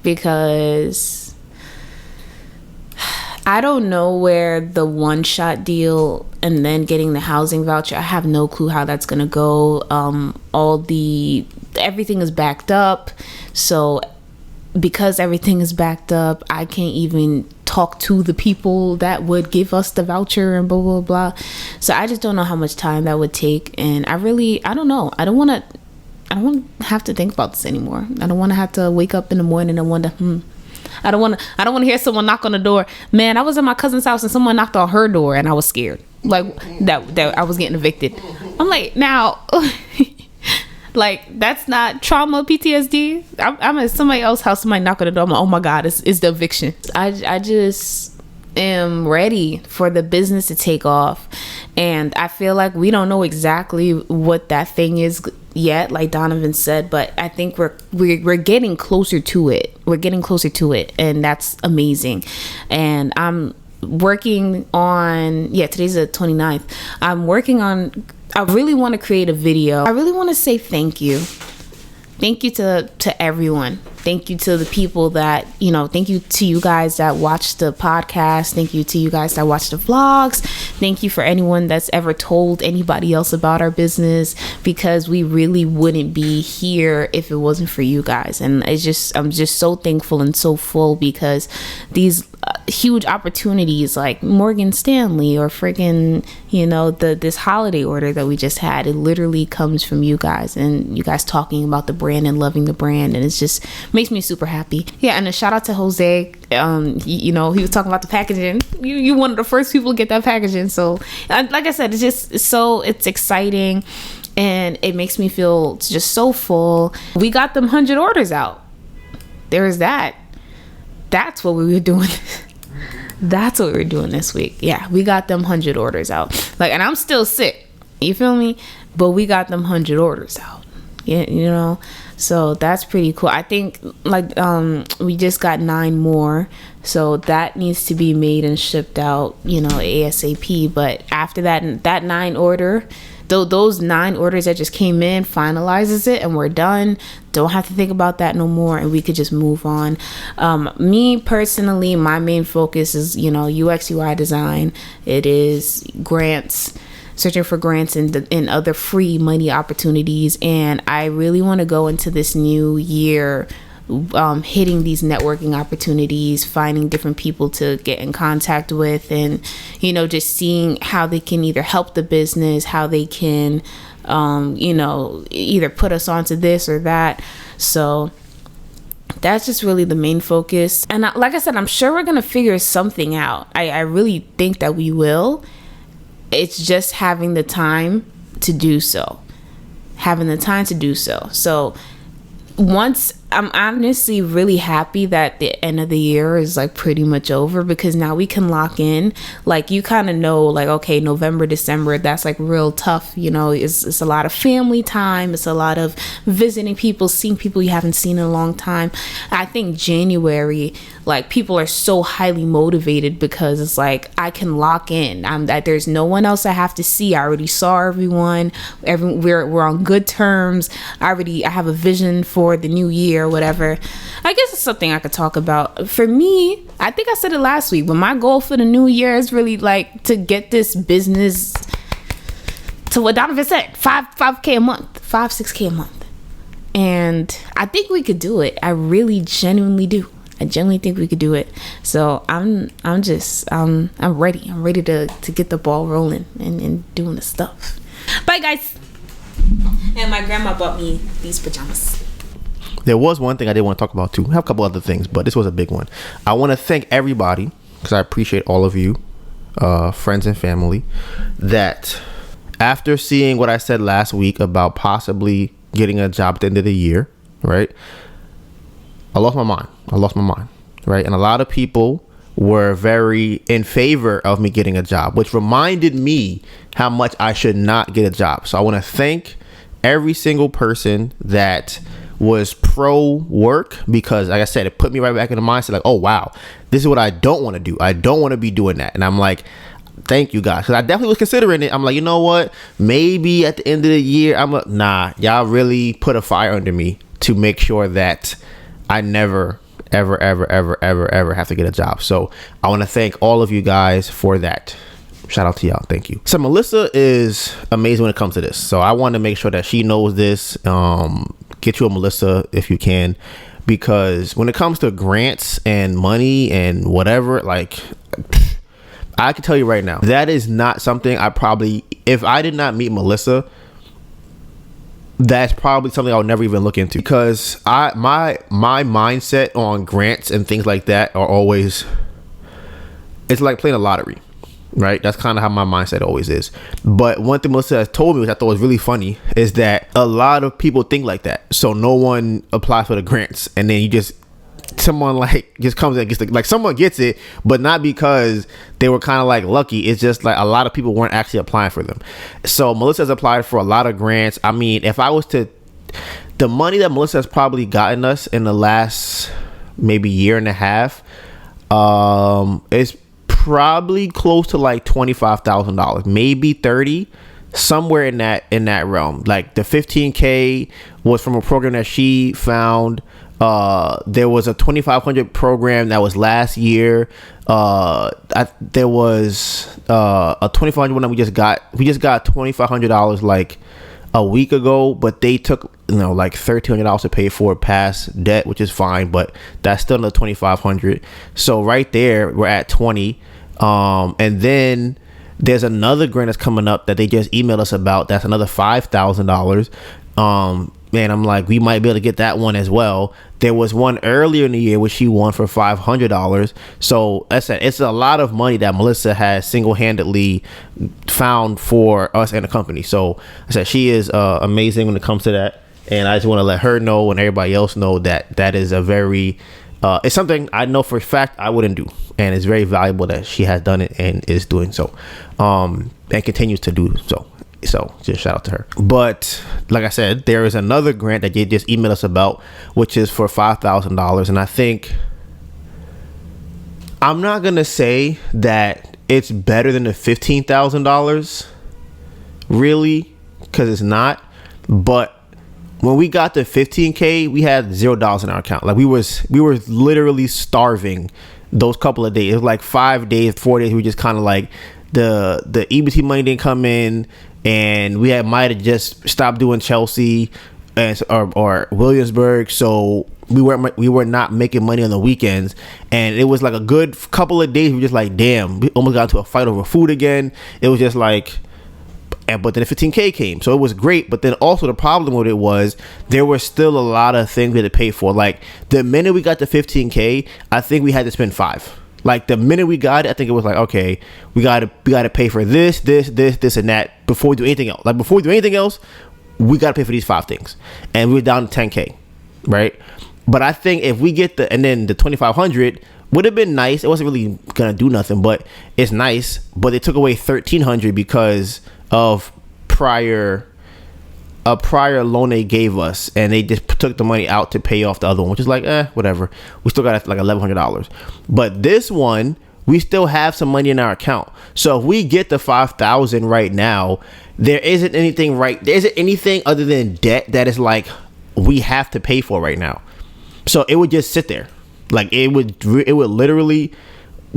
Because I don't know where the one-shot deal and then getting the housing voucher, I have no clue how that's going to go. Everything is backed up. So because everything is backed up, I can't even talk to the people that would give us the voucher and blah, blah, blah. So I just don't know how much time that would take. And I don't know. I don't want to have to think about this anymore. I don't want to have to wake up in the morning and wonder, I don't want to hear someone knock on the door. Man, I was at my cousin's house and someone knocked on her door and I was scared. Like that I was getting evicted. I'm like, now, like, that's not trauma, PTSD. I'm at somebody else's house, somebody knock on the door. I'm like, oh my God, it's the eviction. I just am ready for the business to take off. And I feel like we don't know exactly what that thing is yet, like Donovan said, but I think we're getting closer to it. We're getting closer to it, and that's amazing. And I'm working on, today's the 29th. I really want to create a video. I really want to say thank you. Thank you to everyone. Thank you to the people that, thank you to you guys that watch the podcast. Thank you to you guys that watch the vlogs. Thank you for anyone that's ever told anybody else about our business, because we really wouldn't be here if it wasn't for you guys. And I'm just so thankful and so full, because these huge opportunities like Morgan Stanley or friggin', this holiday order that we just had, it literally comes from you guys and you guys talking about the brand and loving the brand. And it's just makes me super happy. Yeah, and a shout out to Jose. He was talking about the packaging. You one of the first people to get that packaging. So like I said, it's exciting and it makes me feel just so full. We got them 100 orders out. There's that. That's what we were doing. That's what we were doing this week. Yeah, we got them 100 orders out. Like, and I'm still sick. You feel me? But we got them 100 orders out. Yeah, so that's pretty cool. I think we just got 9 more, so that needs to be made and shipped out, ASAP. But after that 9 order, those 9 orders that just came in finalizes it, and we're done. Don't have to think about that no more, and we could just move on. Me personally, my main focus is UX UI design. It is grants. Searching for grants and other free money opportunities. And I really want to go into this new year hitting these networking opportunities, finding different people to get in contact with, and just seeing how they can either help the business, how they can either put us onto this or that. So that's just really the main focus. And like I said, I'm sure we're gonna figure something out. I really think that we will. It's just having the time to do so. having the time to do so. So once, I'm honestly really happy that the end of the year is like pretty much over, because now we can lock in. Like, you kind of know, like, okay, November, December, that's like real tough. You know, it's a lot of family time. It's a lot of visiting people, seeing people you haven't seen in a long time. I think January, like, people are so highly motivated because it's like, I can lock in. There's no one else I have to see. I already saw everyone. We're on good terms. I have a vision for the new year, whatever. I guess it's something I could talk about. For me, I think I said it last week, but my goal for the new year is really like to get this business to what Donovan said, 5K a month, 6K a month. And I think we could do it. I really genuinely do. I genuinely think we could do it. So I'm ready. I'm ready to get the ball rolling and doing the stuff. Bye, guys. And my grandma bought me these pajamas. There was one thing I did want to talk about too. I have a couple other things, but this was a big one. I want to thank everybody, because I appreciate all of you, friends and family, that after seeing what I said last week about possibly getting a job at the end of the year, right? I lost my mind, right? And a lot of people were very in favor of me getting a job, which reminded me how much I should not get a job. So I want to thank every single person that was pro work, because like I said, it put me right back in the mindset like, oh wow, this is what I don't want to do. I don't want to be doing that. And I'm like, thank you guys, because I definitely was considering it. I'm like, you know what, maybe at the end of the year, nah, y'all really put a fire under me to make sure that I never ever have to get a job. So I want to thank all of you guys for that. Shout out to y'all. Thank you. So Melissa is amazing when it comes to this. So I want to make sure that she knows this. Get you a Melissa if you can, because when it comes to grants and money and whatever, like, I can tell you right now, that is not something I probably, if I did not meet Melissa, that's probably something I would never even look into, because my mindset on grants and things like that are always, it's like playing a lottery, right? That's kind of how my mindset always is. But one thing Melissa has told me, which I thought was really funny, is that a lot of people think like that. So no one applies for the grants, and then someone like just comes and gets like someone gets it, but not because they were kind of like lucky. It's just like a lot of people weren't actually applying for them. So Melissa has applied for a lot of grants. I mean, if I was to, the money that Melissa has probably gotten us in the last maybe year and a half, is probably close to like $25,000, maybe 30, somewhere in that realm. Like the 15K was from a program that she found. There was a 2,500 program that was last year. There was a 2,500 one that we just got $2,500 like a week ago, but they took like $1,300 to pay for past debt, which is fine, but that's still another 2,500. So right there we're at 20. And then there's another grant that's coming up that they just emailed us about. That's another $5,000. Man, I'm like, we might be able to get that one as well. There was one earlier in the year which she won for $500. So I said, it's a lot of money that Melissa has single-handedly found for us and the company. So I said, she is amazing when it comes to that. And I just want to let her know and everybody else know that is a very, it's something I know for a fact I wouldn't do. And it's very valuable that she has done it and is doing so, and continues to do so. So just shout out to her. But like I said, there is another grant that they just emailed us about, which is for $5,000. And I think, I'm not going to say that it's better than the $15,000, really, because it's not. But when we got the 15K, we had $0 in our account. Like we were literally starving those couple of days. It was like 5 days, 4 days. We just kind of like, the EBT money didn't come in, and we might have just stopped doing Chelsea or Williamsburg, so we were not making money on the weekends. And it was like a good couple of days we were just like, damn, we almost got into a fight over food again. It was just like, but then the 15K came, so it was great. But then also the problem with it was there were still a lot of things we had to pay for. Like the minute we got the 15K, I think we had to spend $5,000. Like the minute we got it, I think it was like, okay, we got to pay for this, and that before we do anything else. Like before we do anything else, we got to pay for these 5 things, and we're down to 10K, right? But I think if we get and then the 2,500 would have been nice. It wasn't really gonna do nothing, but it's nice. But they took away 1,300 because of a prior loan they gave us, and they just took the money out to pay off the other one, which is like, whatever. We still got like $1,100. But this one, we still have some money in our account. So if we get the 5,000 right now, there isn't anything other than debt that is like we have to pay for right now. So it would just sit there. Like it would literally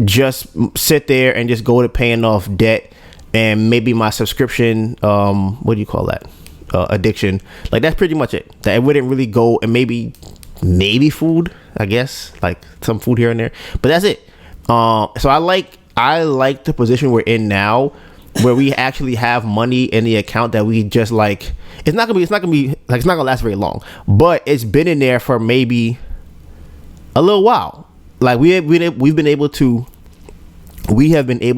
just sit there and just go to paying off debt and maybe my subscription, what do you call that? Addiction. Like that's pretty much it. That it wouldn't really go, and maybe food, I guess, like some food here and there, but that's it. So I like the position we're in now, where we actually have money in the account that we just like. It's not gonna last very long, but it's been in there for maybe a little while. Like we have been able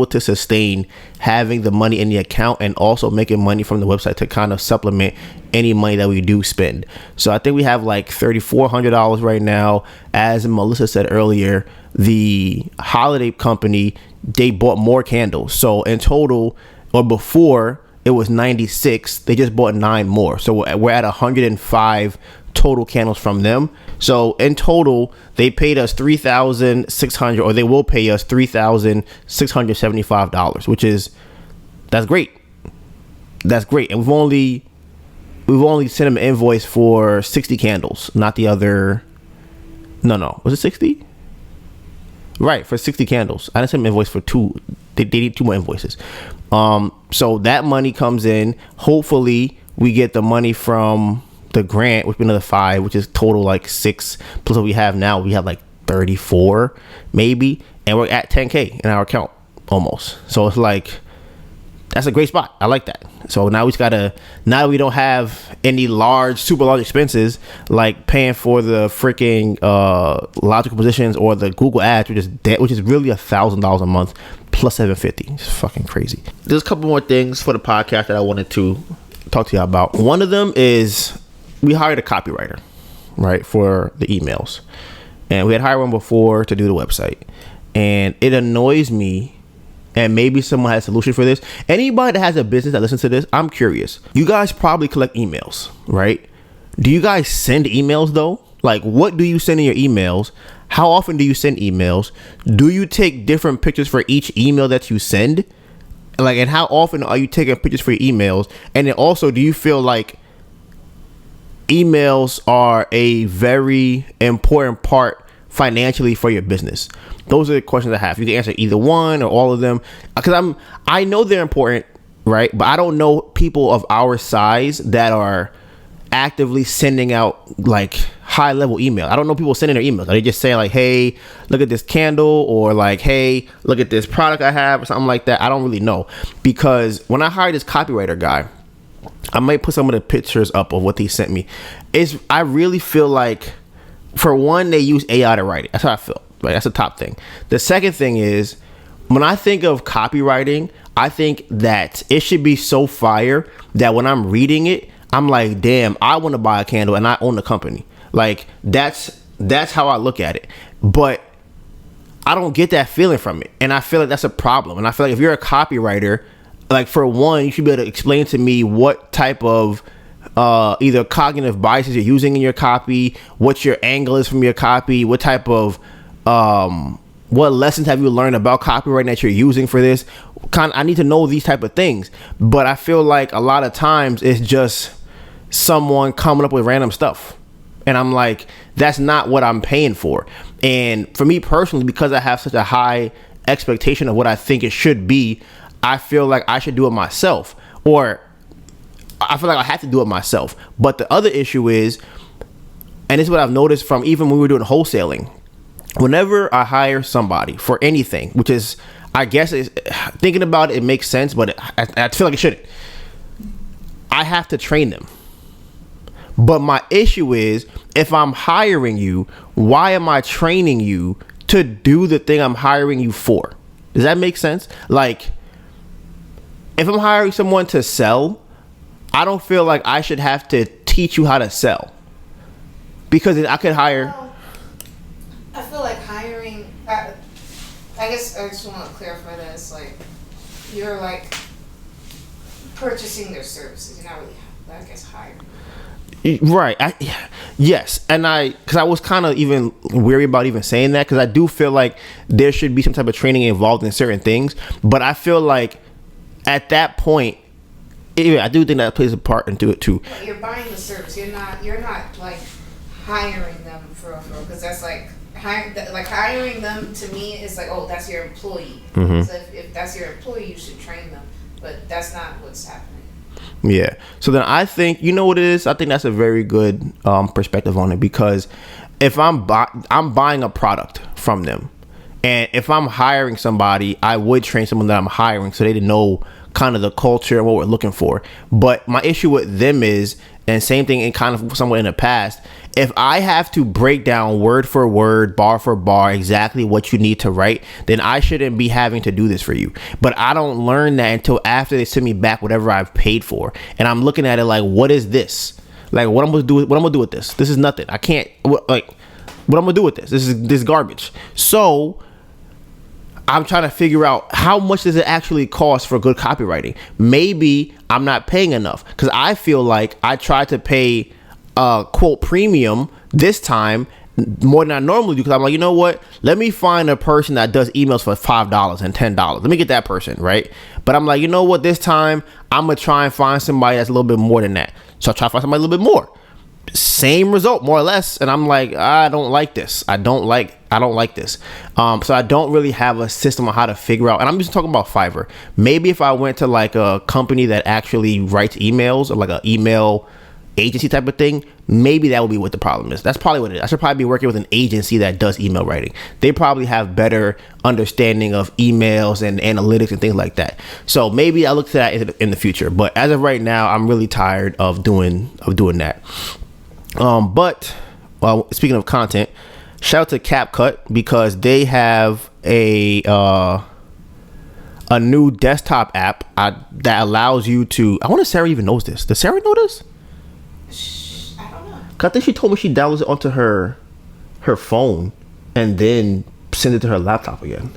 to sustain having the money in the account and also making money from the website to kind of supplement any money that we do spend. So I think we have like $3,400 right now. As Melissa said earlier, the holiday company, they bought more candles. So in total, or before, it was 96. They just bought 9 more. So we're at 105 total candles from them. So in total, they paid us $3,600, or they will pay us $3,675, that's great. That's great. And we've only sent them an invoice for 60 candles, not the other. No, was it 60? Right, for 60 candles. I didn't send them an invoice for 2. They need 2 more invoices. So that money comes in. Hopefully, we get the money from the grant, which would be another 5, which is total like 6 plus what we have now. We have like 34 maybe, and we're at 10K in our account almost. So it's like, that's a great spot. I like that. So now now that we don't have any super large expenses like paying for the freaking logical positions or the Google ads, which is really $1,000 a month plus $750. It's fucking crazy. There's a couple more things for the podcast that I wanted to talk to you about. One of them is we hired a copywriter, right, for the emails, and we had hired one before to do the website, and it annoys me. And maybe someone has a solution for this. Anybody that has a business that listens to this, I'm curious. You guys probably collect emails, right? Do you guys send emails though? Like, what do you send in your emails? How often do you send emails? Do you take different pictures for each email that you send? Like, and how often are you taking pictures for your emails? And then also, do you feel like emails are a very important part financially for your business? Those are the questions I have. You can answer either one or all of them, because I know they're important, right? But I don't know people of our size that are actively sending out like high level email. I don't know people sending their emails. Are they just saying like, hey, look at this candle, or like, hey, look at this product I have, or something like that? I don't really know, because when I hired this copywriter guy, I might put some of the pictures up of what he sent me. I really feel like, for one, they use AI to write it. That's how I feel. Right, that's the top thing. The second thing is, when I think of copywriting, I think that it should be so fire that when I'm reading it, I'm like, damn, I want to buy a candle and I own the company. Like that's how I look at it. But I don't get that feeling from it, and I feel like that's a problem. And I feel like if you're a copywriter, like, for one, you should be able to explain to me what type of either cognitive biases you're using in your copy, what your angle is from your copy, what type of what lessons have you learned about copywriting that you're using for this. I need to know these type of things. But I feel like a lot of times it's just someone coming up with random stuff, and I'm like, that's not what I'm paying for. And for me personally, because I have such a high expectation of what I think it should be, I feel like I should do it myself, or I feel like I have to do it myself. But the other issue is, and this is what I've noticed from even when we were doing wholesaling, whenever I hire somebody for anything, which is, I guess, thinking about it makes sense, but I feel like it shouldn't. I have to train them. But my issue is, if I'm hiring you, why am I training you to do the thing I'm hiring you for? Does that make sense? Like, if I'm hiring someone to sell, I don't feel like I should have to teach you how to sell, because I could hire. Well, I feel like hiring. I guess I just want to clarify that it's like you're like purchasing their services. You're not really, I guess, hiring. Right. Yes. And because I was kind of even weary about even saying that, because I do feel like there should be some type of training involved in certain things. But I feel like at that point, I do think that plays a part into it too. But you're buying the service. You're not like hiring them for because that's like hiring them to me is like, oh, that's your employee. Mm-hmm. So if that's your employee, you should train them. But that's not what's happening. Yeah. So then I think, you know what it is? I think that's a very good perspective on it, because if I'm buying a product from them, and if I'm hiring somebody, I would train someone that I'm hiring so they didn't know kind of the culture and what we're looking for. But my issue with them is, and same thing in kind of somewhat in the past, if I have to break down word for word, bar for bar, exactly what you need to write, then I shouldn't be having to do this for you. But I don't learn that until after they send me back whatever I've paid for. And I'm looking at it like, what is this? Like, what I'm gonna do with this? This is nothing. I can't, what I'm gonna do with this? This is garbage. So I'm trying to figure out how much does it actually cost for good copywriting. Maybe I'm not paying enough, because I feel like I tried to pay quote premium this time more than I normally do, because I'm like, you know what, let me find a person that does emails for $5 and $10. Let me get that person, right? But I'm like, you know what, this time I'm gonna try and find somebody that's a little bit more than that. So I try to find somebody a little bit more, same result more or less, and I'm like, I don't like this. I don't like this. So I don't really have a system on how to figure out. And I'm just talking about Fiverr. Maybe if I went to like a company that actually writes emails, or like an email agency type of thing, maybe that would be what the problem is. That's probably what it is. I should probably be working with an agency that does email writing. They probably have better understanding of emails and analytics and things like that. So maybe I'll look to that in the future. But as of right now, I'm really tired of doing that. But speaking of content, shout out to CapCut, because they have a new desktop app that allows you to. I wonder if Sarah even knows this. Does Sarah know this? I don't know. I think she told me she downloads it onto her phone and then send it to her laptop again.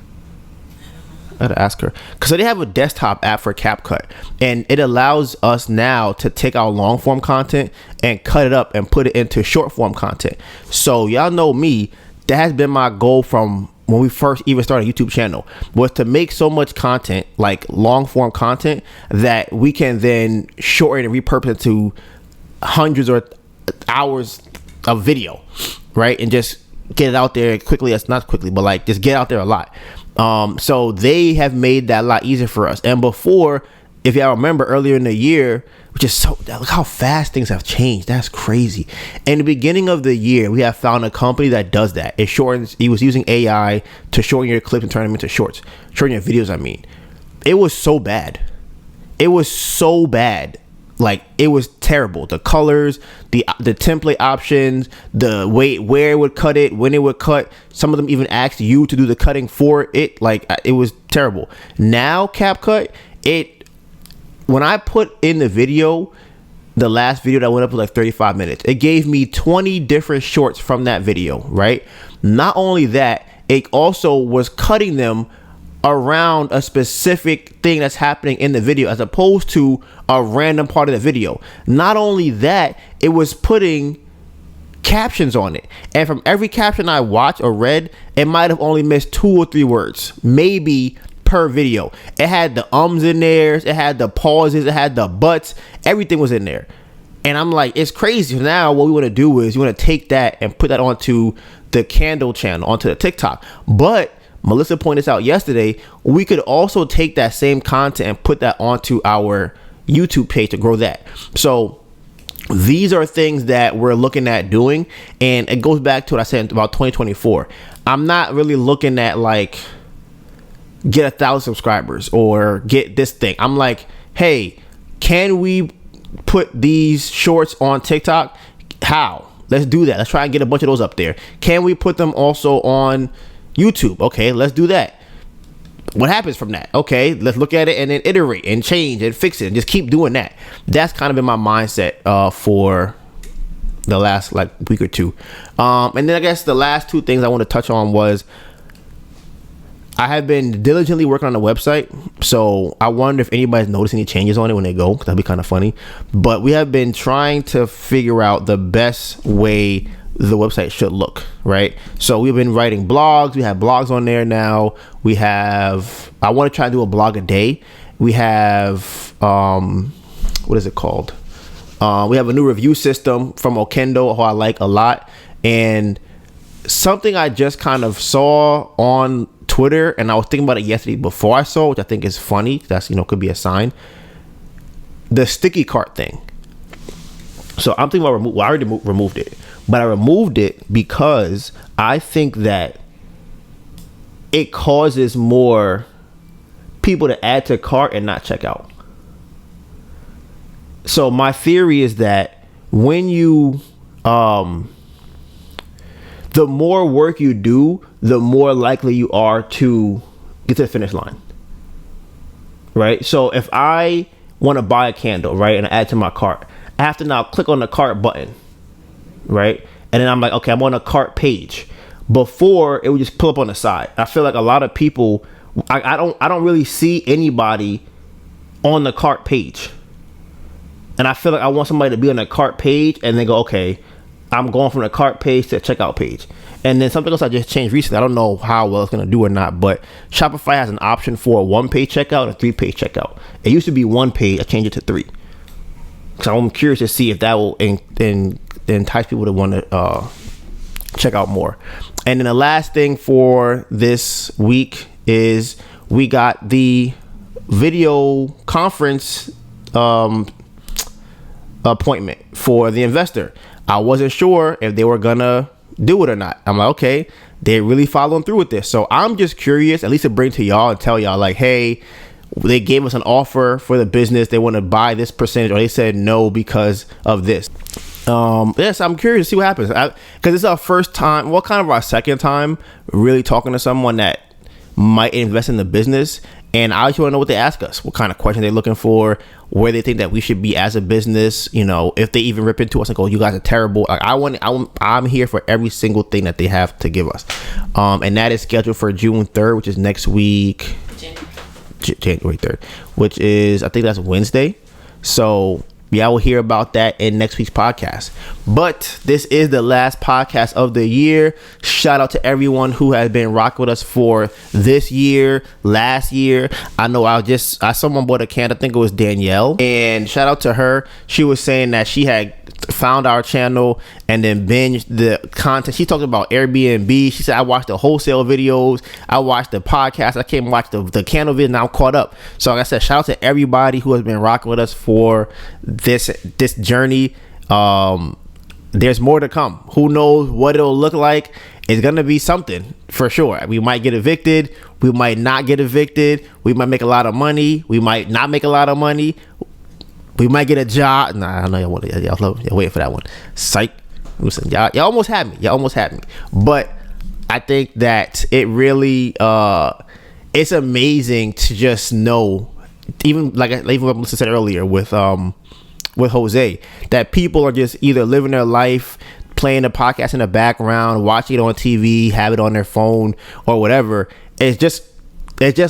I gotta ask her, because they have a desktop app for CapCut, and it allows us now to take our long form content and cut it up and put it into short form content. So y'all know me, that has been my goal from when we first even started a YouTube channel, was to make so much content, like long form content, that we can then shorten and repurpose it to hundreds or hours of video, right? And just get it out there quickly. That's not quickly, but like just get out there a lot. So they have made that a lot easier for us. And before, if y'all remember earlier in the year, which is so, look how fast things have changed. That's crazy. In the beginning of the year, we have found a company that does that. It was using AI to shorten your clips and turn them into shorts. Shorten your videos, I mean. It was so bad. Like, it was terrible. The colors, the template options, the way where it would cut it, when it would cut. Some of them even asked you to do the cutting for it. Like, it was terrible. Now, CapCut, when I put in the video, the last video that went up was like 35 minutes. It gave me 20 different shorts from that video, right? Not only that, it also was cutting them around a specific thing that's happening in the video, as opposed to a random part of the video. Not only that, it was putting captions on it, and from every caption I watched or read, it might have only missed 2 or 3 words, maybe, per video. It had the ums in there, it had the pauses, it had the buts, everything was in there. And I'm like, it's crazy. Now what we want to do is you want to take that and put that onto the Candle channel, onto the TikTok. But Melissa pointed this out yesterday, we could also take that same content and put that onto our YouTube page to grow that. So these are things that we're looking at doing, and it goes back to what I said about 2024. I'm not really looking at like get 1,000 subscribers or get this thing. I'm like, hey, can we put these shorts on TikTok? How? Let's do that. Let's try and get a bunch of those up there. Can we put them also on YouTube? Okay, let's do that. what happens from that? Okay, let's look at it and then iterate and change and fix it and just keep doing that. That's kind of been my mindset for the last like week or two. And then I guess the last two things I want to touch on was I have been diligently working on the website. So I wonder if anybody's noticed any changes on it when they go, 'cause that'd be kind of funny. But we have been trying to figure out the best way the website should look, right? So we've been writing blogs. We have blogs on there now. I want to try to do a blog a day. We have, what is it called? We have a new review system from Okendo, who I like a lot. And something I just kind of saw on Twitter, and I was thinking about it yesterday before I saw it, which I think is funny. That's, could be a sign. The sticky cart thing. So I'm thinking about I already removed it. But I removed it because I think that it causes more people to add to cart and not check out. So my theory is that when you, the more work you do, the more likely you are to get to the finish line. Right? So if I want to buy a candle, right, and I add to my cart, I have to now click on the cart button. Right? And then I'm like, okay, I'm on a cart page. Before, it would just pull up on the side. I feel like a lot of people, I don't really see anybody on the cart page. And I feel like I want somebody to be on the cart page and then go, okay, I'm going from the cart page to the checkout page. And then something else I just changed recently, I don't know how well it's going to do or not, but Shopify has an option for a 1-page checkout and a 3-page checkout. It used to be 1 page, I changed it to 3. So I'm curious to see if that will entice people to want to check out more. And then the last thing for this week is we got the video conference appointment for the investor. I wasn't sure if they were gonna do it or not. I'm like, okay, they're really following through with this. So I'm just curious, at least to bring to y'all and tell y'all like, hey, they gave us an offer for the business. They want to buy this percentage, or they said no because of this. Yes, I'm curious to see what happens. Because it's our first time, well, kind of our second time really talking to someone that might invest in the business. And I just want to know what they ask us, what kind of questions they're looking for, where they think that we should be as a business. If they even rip into us and go, you guys are terrible. Like I'm here for every single thing that they have to give us. And that is scheduled for June 3rd, which is next week. January 3rd, which is, I think that's Wednesday. So yeah, we'll hear about that in next week's podcast. But this is the last podcast of the year. Shout out to everyone who has been rocking with us for this year, last year. I know I someone bought a can, I think it was Danielle, and shout out to her. She was saying that she had found our channel and then binged the content. She talked about Airbnb. She said, I watched the wholesale videos, I watched the podcast, I came and watched the candle video, and I'm caught up. So like I said, shout out to everybody who has been rocking with us for this journey. There's more to come. Who knows what it'll look like? It's gonna be something for sure. We might get evicted, we might not get evicted, we might make a lot of money, we might not make a lot of money, we might get a job. Nah, I know y'all waiting for that one. Psych. Listen, y'all almost had me. But I think that it really, it's amazing to just know, even like what Melissa said earlier with Jose, that people are just either living their life, playing the podcast in the background, watching it on TV, have it on their phone or whatever. It's just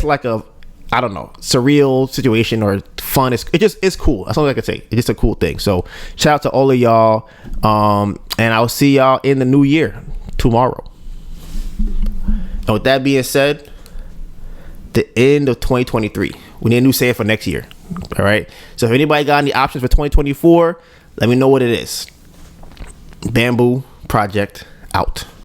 like a, I don't know, surreal situation or fun. It's cool. That's all I can say. It's just a cool thing. So shout out to all of y'all. And I'll see y'all in the new year tomorrow. And with that being said, the end of 2023. We need a new saying for next year. All right. So if anybody got any options for 2024, let me know what it is. Bamboo Project out.